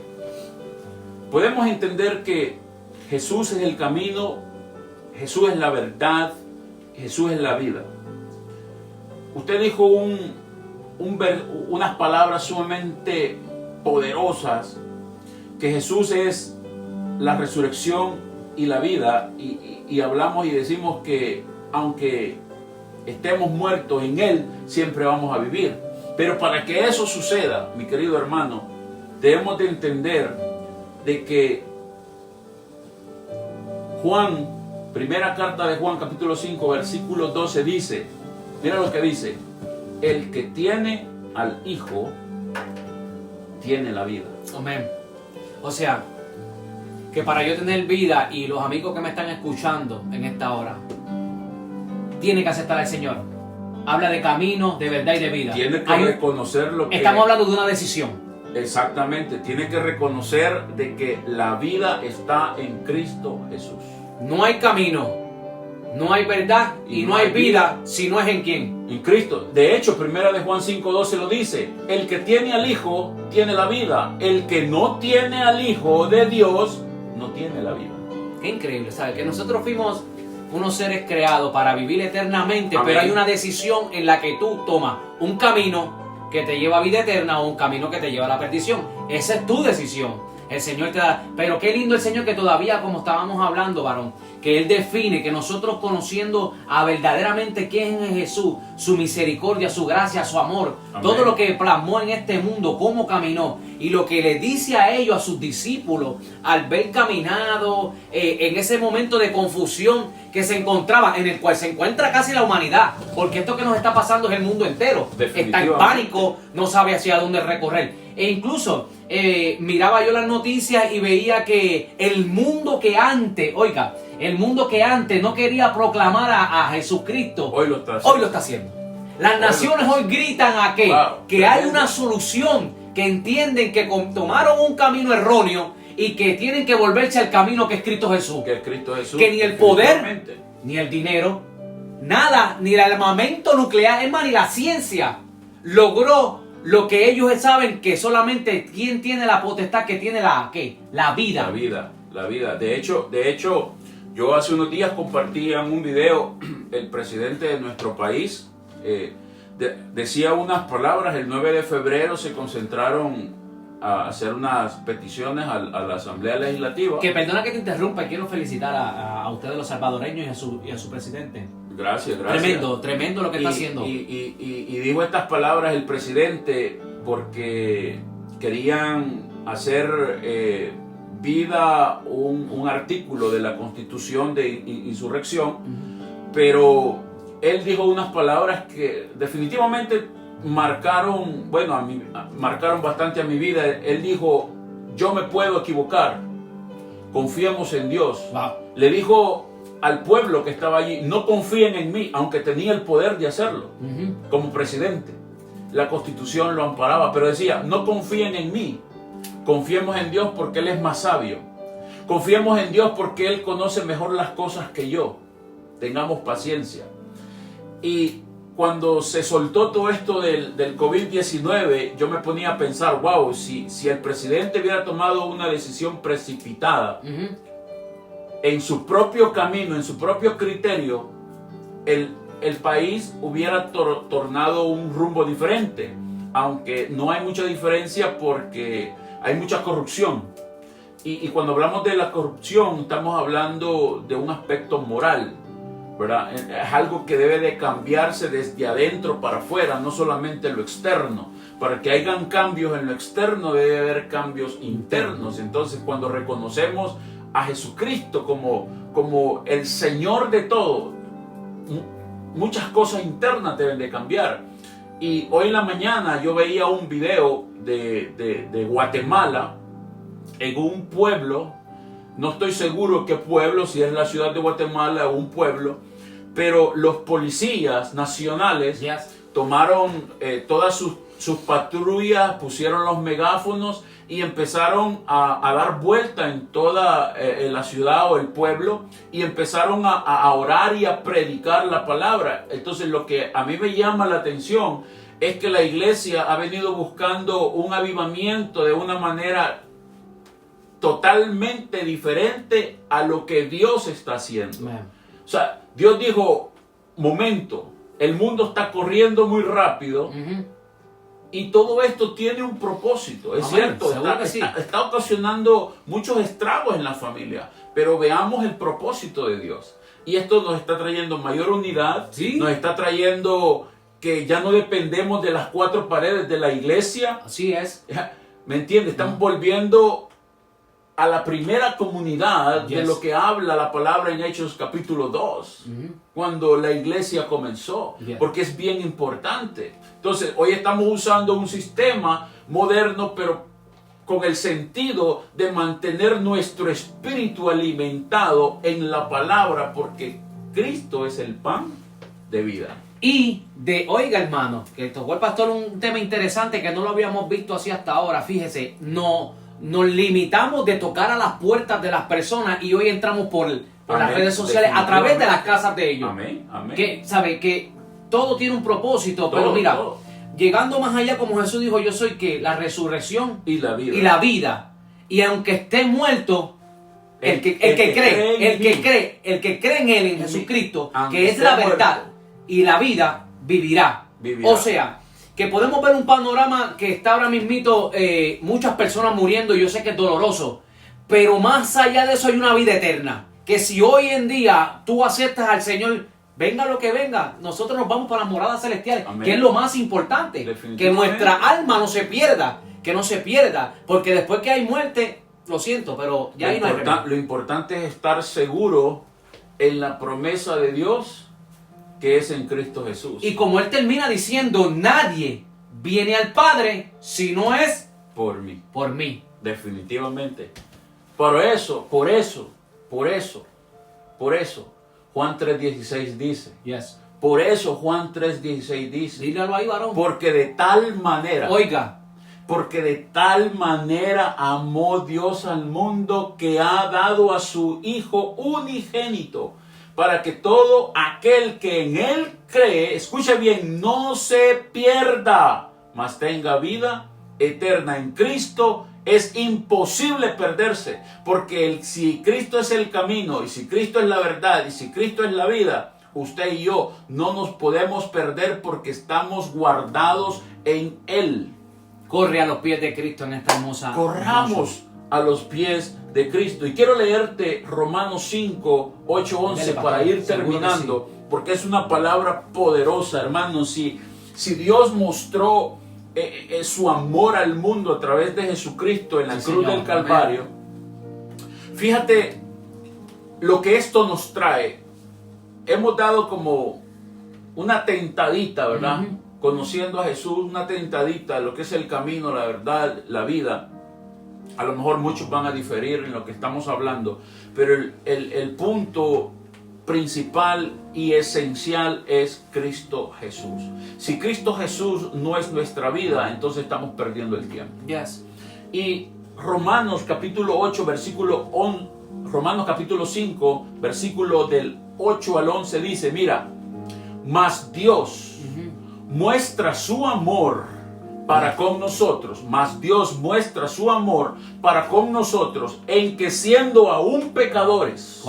Podemos entender que Jesús es el camino, Jesús es la verdad, Jesús es la vida. Usted dijo unas palabras sumamente poderosas, que Jesús es la resurrección y la vida, y hablamos y decimos que aunque estemos muertos en Él, siempre vamos a vivir. Pero para que eso suceda, mi querido hermano, debemos de entender de que Juan, primera carta de Juan, capítulo 5, versículo 12 dice, mira lo que dice, el que tiene al Hijo, tiene la vida. Amén. O sea, que para yo tener vida, y los amigos que me están escuchando en esta hora, tiene que aceptar al Señor. Habla de camino, de verdad y de vida. Tiene que reconocer lo que... Estamos hablando de una decisión. Exactamente, tiene que reconocer de que la vida está en Cristo Jesús. No hay camino, no hay verdad y no hay vida si no es en quién. En Cristo. De hecho, primera de Juan 5:12 lo dice, el que tiene al Hijo tiene la vida, el que no tiene al Hijo de Dios no tiene la vida. Qué increíble, ¿sabes? Que nosotros fuimos unos seres creados para vivir eternamente. Amén. Pero hay una decisión en la que tú tomas un camino que te lleva a vida eterna o un camino que te lleva a la perdición. Esa es tu decisión. El Señor te da. Pero qué lindo el Señor, que todavía, como estábamos hablando, varón, que Él define, que nosotros conociendo a verdaderamente quién es Jesús, su misericordia, su gracia, su amor, amén, todo lo que plasmó en este mundo, cómo caminó, y lo que le dice a ellos, a sus discípulos, al ver caminado en ese momento de confusión que se encontraba, en el cual se encuentra casi la humanidad, porque esto que nos está pasando es el mundo entero. Está en pánico, no sabe hacia dónde recorrer. E incluso miraba yo las noticias y veía que el mundo que antes, oiga, el mundo que antes no quería proclamar a Jesucristo, hoy lo está haciendo. Las naciones hoy gritan a que, que hay una solución, que entienden que tomaron un camino erróneo y que tienen que volverse al camino que es Cristo Jesús. Que es Cristo Jesús. Que ni el poder, ni el dinero, nada, ni el armamento nuclear, es más, ni la ciencia logró lo que ellos saben, que solamente quien tiene la potestad, que tiene la vida. La vida. De hecho, yo hace unos días compartí en un video, el presidente de nuestro país decía unas palabras. El 9 de febrero se concentraron a hacer unas peticiones a la Asamblea Legislativa. Que perdona que te interrumpa, quiero felicitar a ustedes los salvadoreños y a su presidente. Gracias. Tremendo lo que está haciendo. Y dijo estas palabras el presidente porque querían hacer vida un artículo de la Constitución de insurrección, pero él dijo unas palabras que definitivamente marcaron bastante a mi vida. Él dijo: yo me puedo equivocar, confiemos en Dios. Wow. Le dijo al pueblo que estaba allí: no confíen en mí, aunque tenía el poder de hacerlo como presidente. La Constitución lo amparaba, pero decía: no confíen en mí, confiemos en Dios porque Él es más sabio. Confiemos en Dios porque Él conoce mejor las cosas que yo. Tengamos paciencia. Y cuando se soltó todo esto del COVID-19, yo me ponía a pensar: wow, si el presidente hubiera tomado una decisión precipitada en su propio camino, en su propio criterio, el país hubiera tornado un rumbo diferente. Aunque no hay mucha diferencia porque hay mucha corrupción. Y cuando hablamos de la corrupción, estamos hablando de un aspecto moral, ¿verdad? Es algo que debe de cambiarse desde adentro para afuera, no solamente en lo externo. Para que hayan cambios en lo externo, debe haber cambios internos. Entonces, cuando reconocemos a Jesucristo como el Señor de todo, muchas cosas internas deben de cambiar. Y hoy en la mañana yo veía un video de Guatemala en un pueblo. No estoy seguro qué pueblo, si es la ciudad de Guatemala o un pueblo, pero los policías nacionales tomaron todas sus patrullas, pusieron los megáfonos y empezaron a dar vuelta en toda la ciudad o el pueblo y empezaron a orar y a predicar la palabra. Entonces, lo que a mí me llama la atención es que la iglesia ha venido buscando un avivamiento de una manera totalmente diferente a lo que Dios está haciendo. Man. O sea, Dios dijo: momento, el mundo está corriendo muy rápido y todo esto tiene un propósito. Es cierto, está ocasionando muchos estragos en la familia, pero veamos el propósito de Dios. Y esto nos está trayendo mayor unidad, nos está trayendo que ya no dependemos de las cuatro paredes de la iglesia. Así es. ¿Me entiendes? Estamos volviendo a la primera comunidad de lo que habla la palabra en Hechos capítulo 2, cuando la iglesia comenzó, porque es bien importante. Entonces, hoy estamos usando un sistema moderno, pero con el sentido de mantener nuestro espíritu alimentado en la palabra, porque Cristo es el pan de vida. Y oiga, hermano, que tocó el pastor un tema interesante que no lo habíamos visto así hasta ahora. Fíjese, nos limitamos de tocar a las puertas de las personas y hoy entramos por las redes sociales a través de las casas de ellos. Amén. Que sabe que todo tiene un propósito, pero mira, llegando más allá, como Jesús dijo: yo soy que la resurrección y la vida. Y aunque esté muerto, el que cree en él, en Jesucristo, que es la verdad y la vida, vivirá. O sea, que podemos ver un panorama que está ahora mismito, muchas personas muriendo, y yo sé que es doloroso, pero más allá de eso hay una vida eterna, que si hoy en día tú aceptas al Señor, venga lo que venga, nosotros nos vamos para las moradas celestiales. Amén. Que es lo más importante, que nuestra alma no se pierda, porque después que hay muerte, lo siento, pero ya ahí no hay remedio. Lo importante es estar seguro en la promesa de Dios, que es en Cristo Jesús. Y como Él termina diciendo: nadie viene al Padre si no es por mí. Por mí. Definitivamente. Por eso, Juan 3:16 dice. Yes. Por eso Juan 3:16 dice. Dígalo ahí, varón. Porque de tal manera. Oiga. Porque de tal manera amó Dios al mundo, que ha dado a su Hijo unigénito, para que todo aquel que en Él cree, escuche bien, no se pierda, mas tenga vida eterna. En Cristo es imposible perderse, porque si Cristo es el camino, y si Cristo es la verdad, y si Cristo es la vida, usted y yo no nos podemos perder porque estamos guardados en Él. Corre a los pies de Cristo en esta hermosa. Corramos a los pies de Cristo. Y quiero leerte Romanos 5, 8, 11 para ir terminando, porque es una palabra poderosa, hermanos. Si Dios mostró su amor al mundo a través de Jesucristo en la cruz del Calvario, fíjate lo que esto nos trae. Hemos dado como una tentadita, ¿verdad? Conociendo a Jesús, una tentadita de lo que es el camino, la verdad, la vida. A lo mejor muchos van a diferir en lo que estamos hablando, pero el punto principal y esencial es Cristo Jesús. Si Cristo Jesús no es nuestra vida, entonces estamos perdiendo el tiempo. Yes. Y Romanos capítulo 8, versículo 11, Romanos capítulo 5, versículo del 8 al 11 dice, mira, mas Dios muestra su amor para con nosotros, mas Dios muestra su amor para con nosotros en que siendo aún pecadores,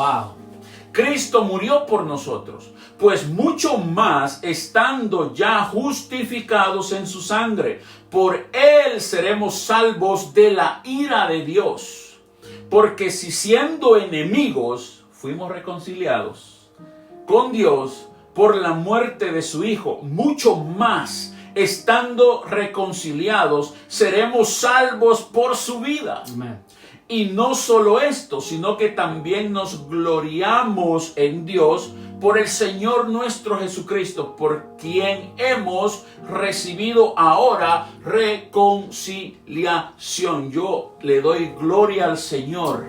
Cristo murió por nosotros, pues mucho más estando ya justificados en su sangre, por él seremos salvos de la ira de Dios. Porque si siendo enemigos fuimos reconciliados con Dios por la muerte de su Hijo, mucho más estando reconciliados seremos salvos por su vida. Amén. Y no solo esto, sino que también nos gloriamos en Dios por el Señor nuestro Jesucristo, por quien hemos recibido ahora reconciliación. Yo le doy gloria al Señor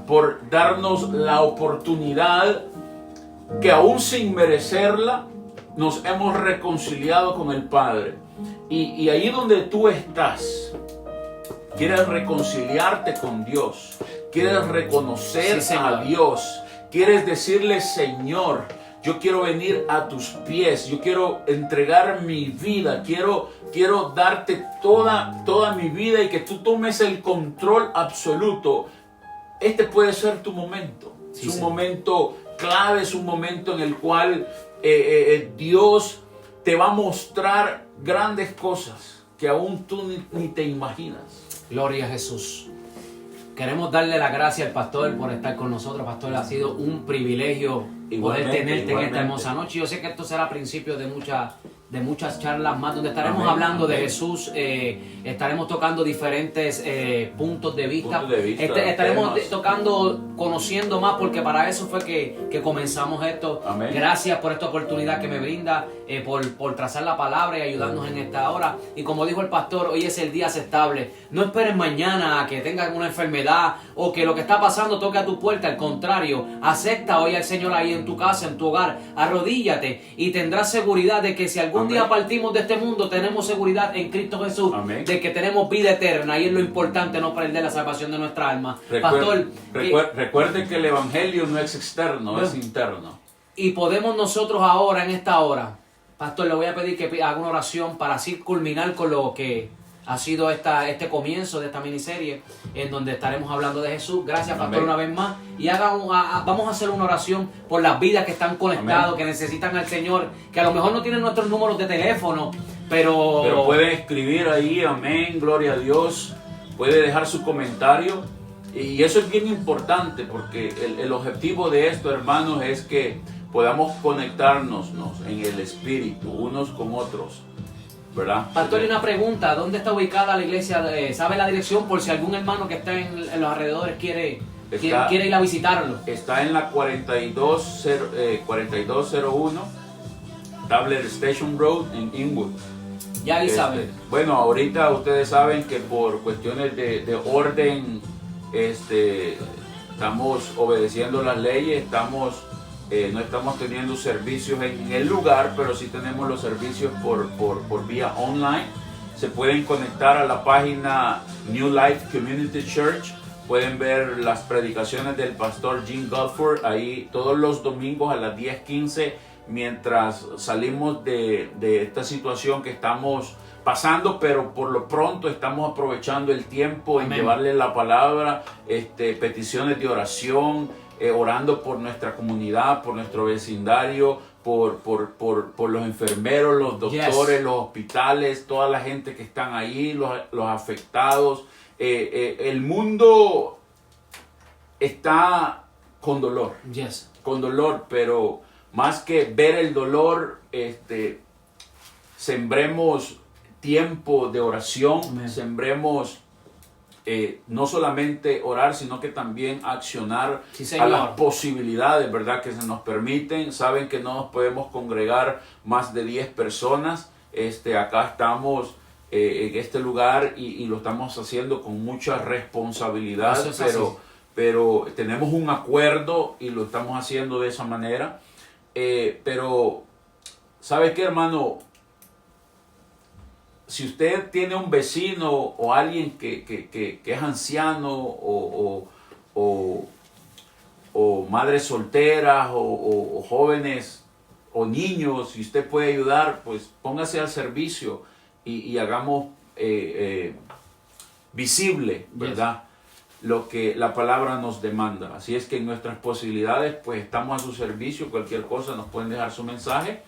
por darnos la oportunidad que aún sin merecerla, nos hemos reconciliado con el Padre. Y ahí donde tú estás, quieres reconciliarte con Dios, quieres reconocer a Dios, quieres decirle, Señor, yo quiero venir a tus pies, yo quiero entregar mi vida, quiero darte toda mi vida y que tú tomes el control absoluto. Este puede ser tu momento. Es un momento clave, es un momento en el cual Dios te va a mostrar grandes cosas que aún tú ni te imaginas. Gloria a Jesús. Queremos darle la gracia al pastor por estar con nosotros. Pastor, ha sido un privilegio poder tenerte en esta hermosa noche. Yo sé que esto será principio de muchas charlas más donde estaremos hablando de Jesús, estaremos tocando diferentes puntos de vista, estaremos conociendo más, porque para eso fue que comenzamos esto. Amén. Gracias por esta oportunidad que me brinda, por trazar la palabra y ayudarnos en esta hora. Y como dijo el pastor, hoy es el día aceptable. No esperes mañana a que tengas una enfermedad o que lo que está pasando toque a tu puerta. Al contrario, acepta hoy al Señor ahí en tu casa, en tu hogar, arrodíllate y tendrás seguridad de que si algún día partimos de este mundo, tenemos seguridad en Cristo Jesús. Amén. De que tenemos vida eterna, y es lo importante, no perder la salvación de nuestra alma. Pastor, recuerde que el evangelio no es externo, es interno. Y podemos nosotros ahora, en esta hora, pastor, le voy a pedir que haga una oración para así culminar con lo que ha sido este comienzo de esta miniserie, en donde estaremos hablando de Jesús. Gracias, pastor, Amén. una vez más. Y vamos a hacer una oración por las vidas que están conectadas, Amén, que necesitan al Señor, que a lo mejor no tienen nuestros números de teléfono, pero pueden escribir ahí, amén, gloria a Dios. Puede dejar su comentario. Y eso es bien importante, porque el objetivo de esto, hermanos, es que podamos conectarnos en el espíritu, unos con otros, ¿verdad? Pastor, y una pregunta: ¿dónde está ubicada la iglesia? ¿Sabe la dirección por si algún hermano que está en los alrededores quiere ir a visitarlo? Está en la 4201 Tablet Station Road en Inwood. Ya ahí saben. Bueno, ahorita ustedes saben que por cuestiones de orden, estamos obedeciendo las leyes, no estamos teniendo servicios en el lugar, pero sí tenemos los servicios por vía online. Se pueden conectar a la página New Life Community Church. Pueden ver las predicaciones del pastor Jim Gulford ahí todos los domingos a las 10:15, mientras salimos de esta situación que estamos pasando, pero por lo pronto estamos aprovechando el tiempo en llevarle la palabra, peticiones de oración, orando por nuestra comunidad, por nuestro vecindario, por los enfermeros, los doctores, los hospitales, toda la gente que están ahí, los afectados. El mundo está con dolor. Yes. Con dolor, pero más que ver el dolor, sembremos tiempo de oración, Amén. Sembremos no solamente orar, sino que también accionar Sí, a las Señor. posibilidades, ¿verdad?, que se nos permiten. Saben que no nos podemos congregar más de 10 personas. Acá estamos en este lugar y lo estamos haciendo con mucha responsabilidad, Eso es así. pero tenemos un acuerdo y lo estamos haciendo de esa manera. Pero, ¿sabe qué, hermano? Si usted tiene un vecino o alguien que es anciano o madres solteras o jóvenes o niños, si usted puede ayudar, pues póngase al servicio y hagamos visible, ¿verdad?, lo que la palabra nos demanda. Así es que en nuestras posibilidades, pues estamos a su servicio. Cualquier cosa nos pueden dejar su mensaje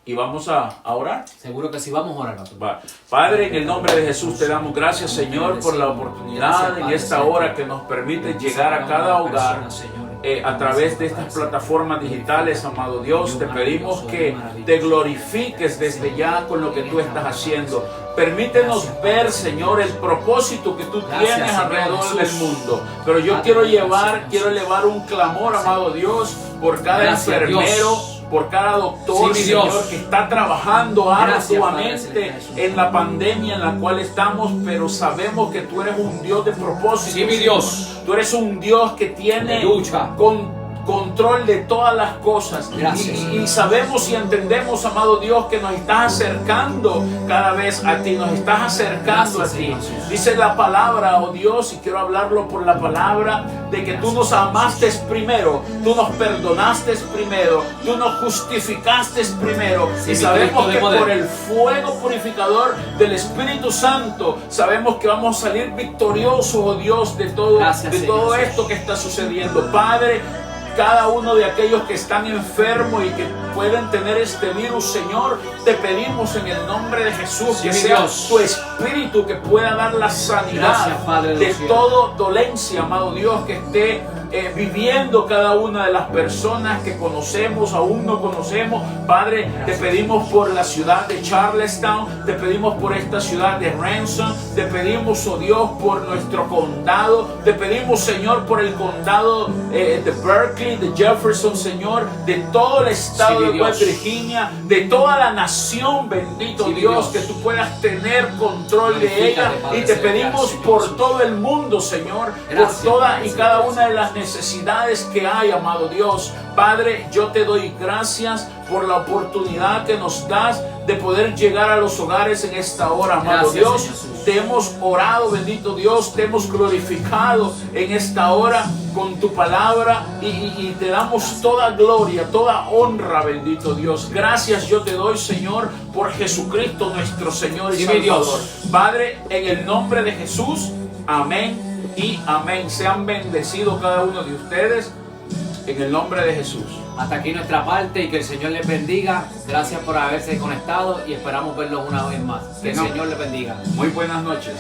y vamos a orar. Seguro que sí, vamos a orar, pastor. Padre, en el nombre de Jesús te damos gracias, Señor, por la oportunidad en esta hora que nos permite llegar a cada hogar a través de estas plataformas digitales. Amado Dios, te pedimos que te glorifiques desde ya con lo que tú estás haciendo. Permítenos ver, Señor, el propósito que tú tienes alrededor del mundo. Pero yo quiero elevar un clamor, amado Dios, por cada enfermero, por cada doctor, Sí, Señor, Dios, que está trabajando gracias, arduamente Padre, en la pandemia en la cual estamos, pero sabemos que tú eres un Dios de propósito. Sí, mi Dios. Tú eres un Dios que tiene Lucha. control de todas las cosas. Gracias. Y sabemos y entendemos, amado Dios, que nos estás acercando cada vez a ti, nos estás acercando Gracias, a ti. Señor Jesús. Dice la palabra, oh Dios, y quiero hablarlo por la palabra, de que tú nos amaste primero, tú nos perdonaste primero, tú nos justificaste primero. Sí, Y mi sabemos Cristo de que poder. por el fuego purificador del Espíritu Santo, sabemos que vamos a salir victoriosos, oh Dios, de todo, Gracias, de Señor todo Jesús. esto que está sucediendo. Padre, cada uno de aquellos que están enfermos y que pueden tener este virus, Señor, te pedimos en el nombre de Jesús Sí, que mi sea Dios. tu Espíritu que pueda dar la sanidad Gracias, Padre de de los cielos. toda dolencia, amado Dios, que esté viviendo cada una de las personas que conocemos, aún no conocemos. Padre, te pedimos por la ciudad de Charlestown, te pedimos por esta ciudad de Ransom, te pedimos, oh Dios, por nuestro condado, te pedimos, Señor, por el condado de Berkeley, de Jefferson, Señor, de todo el estado Sí, de Dios. West Virginia, de toda la nación, bendito Sí, Dios, Dios. que tú puedas tener control de ella. Glorifícate, Padre Y te celestial, pedimos Señor por Jesús. todo el mundo, Señor, Gracias, por toda Padre y cada celestial. una de las necesidades que hay, amado Dios. Padre, yo te doy gracias por la oportunidad que nos das de poder llegar a los hogares en esta hora, amado Gracias, Dios. Señor Jesús. Te hemos orado, bendito Dios, te hemos glorificado en esta hora con tu palabra y te damos toda gloria, toda honra, bendito Dios. Gracias yo te doy, Señor, por Jesucristo nuestro Señor y Sí, mi Dios. Salvador. Padre, en el nombre de Jesús, amén y amén. Sean bendecidos cada uno de ustedes en el nombre de Jesús. Hasta aquí nuestra parte y que el Señor les bendiga. Gracias por haberse conectado y esperamos verlos una vez más. Que el Señor. Señor les bendiga. Muy buenas noches.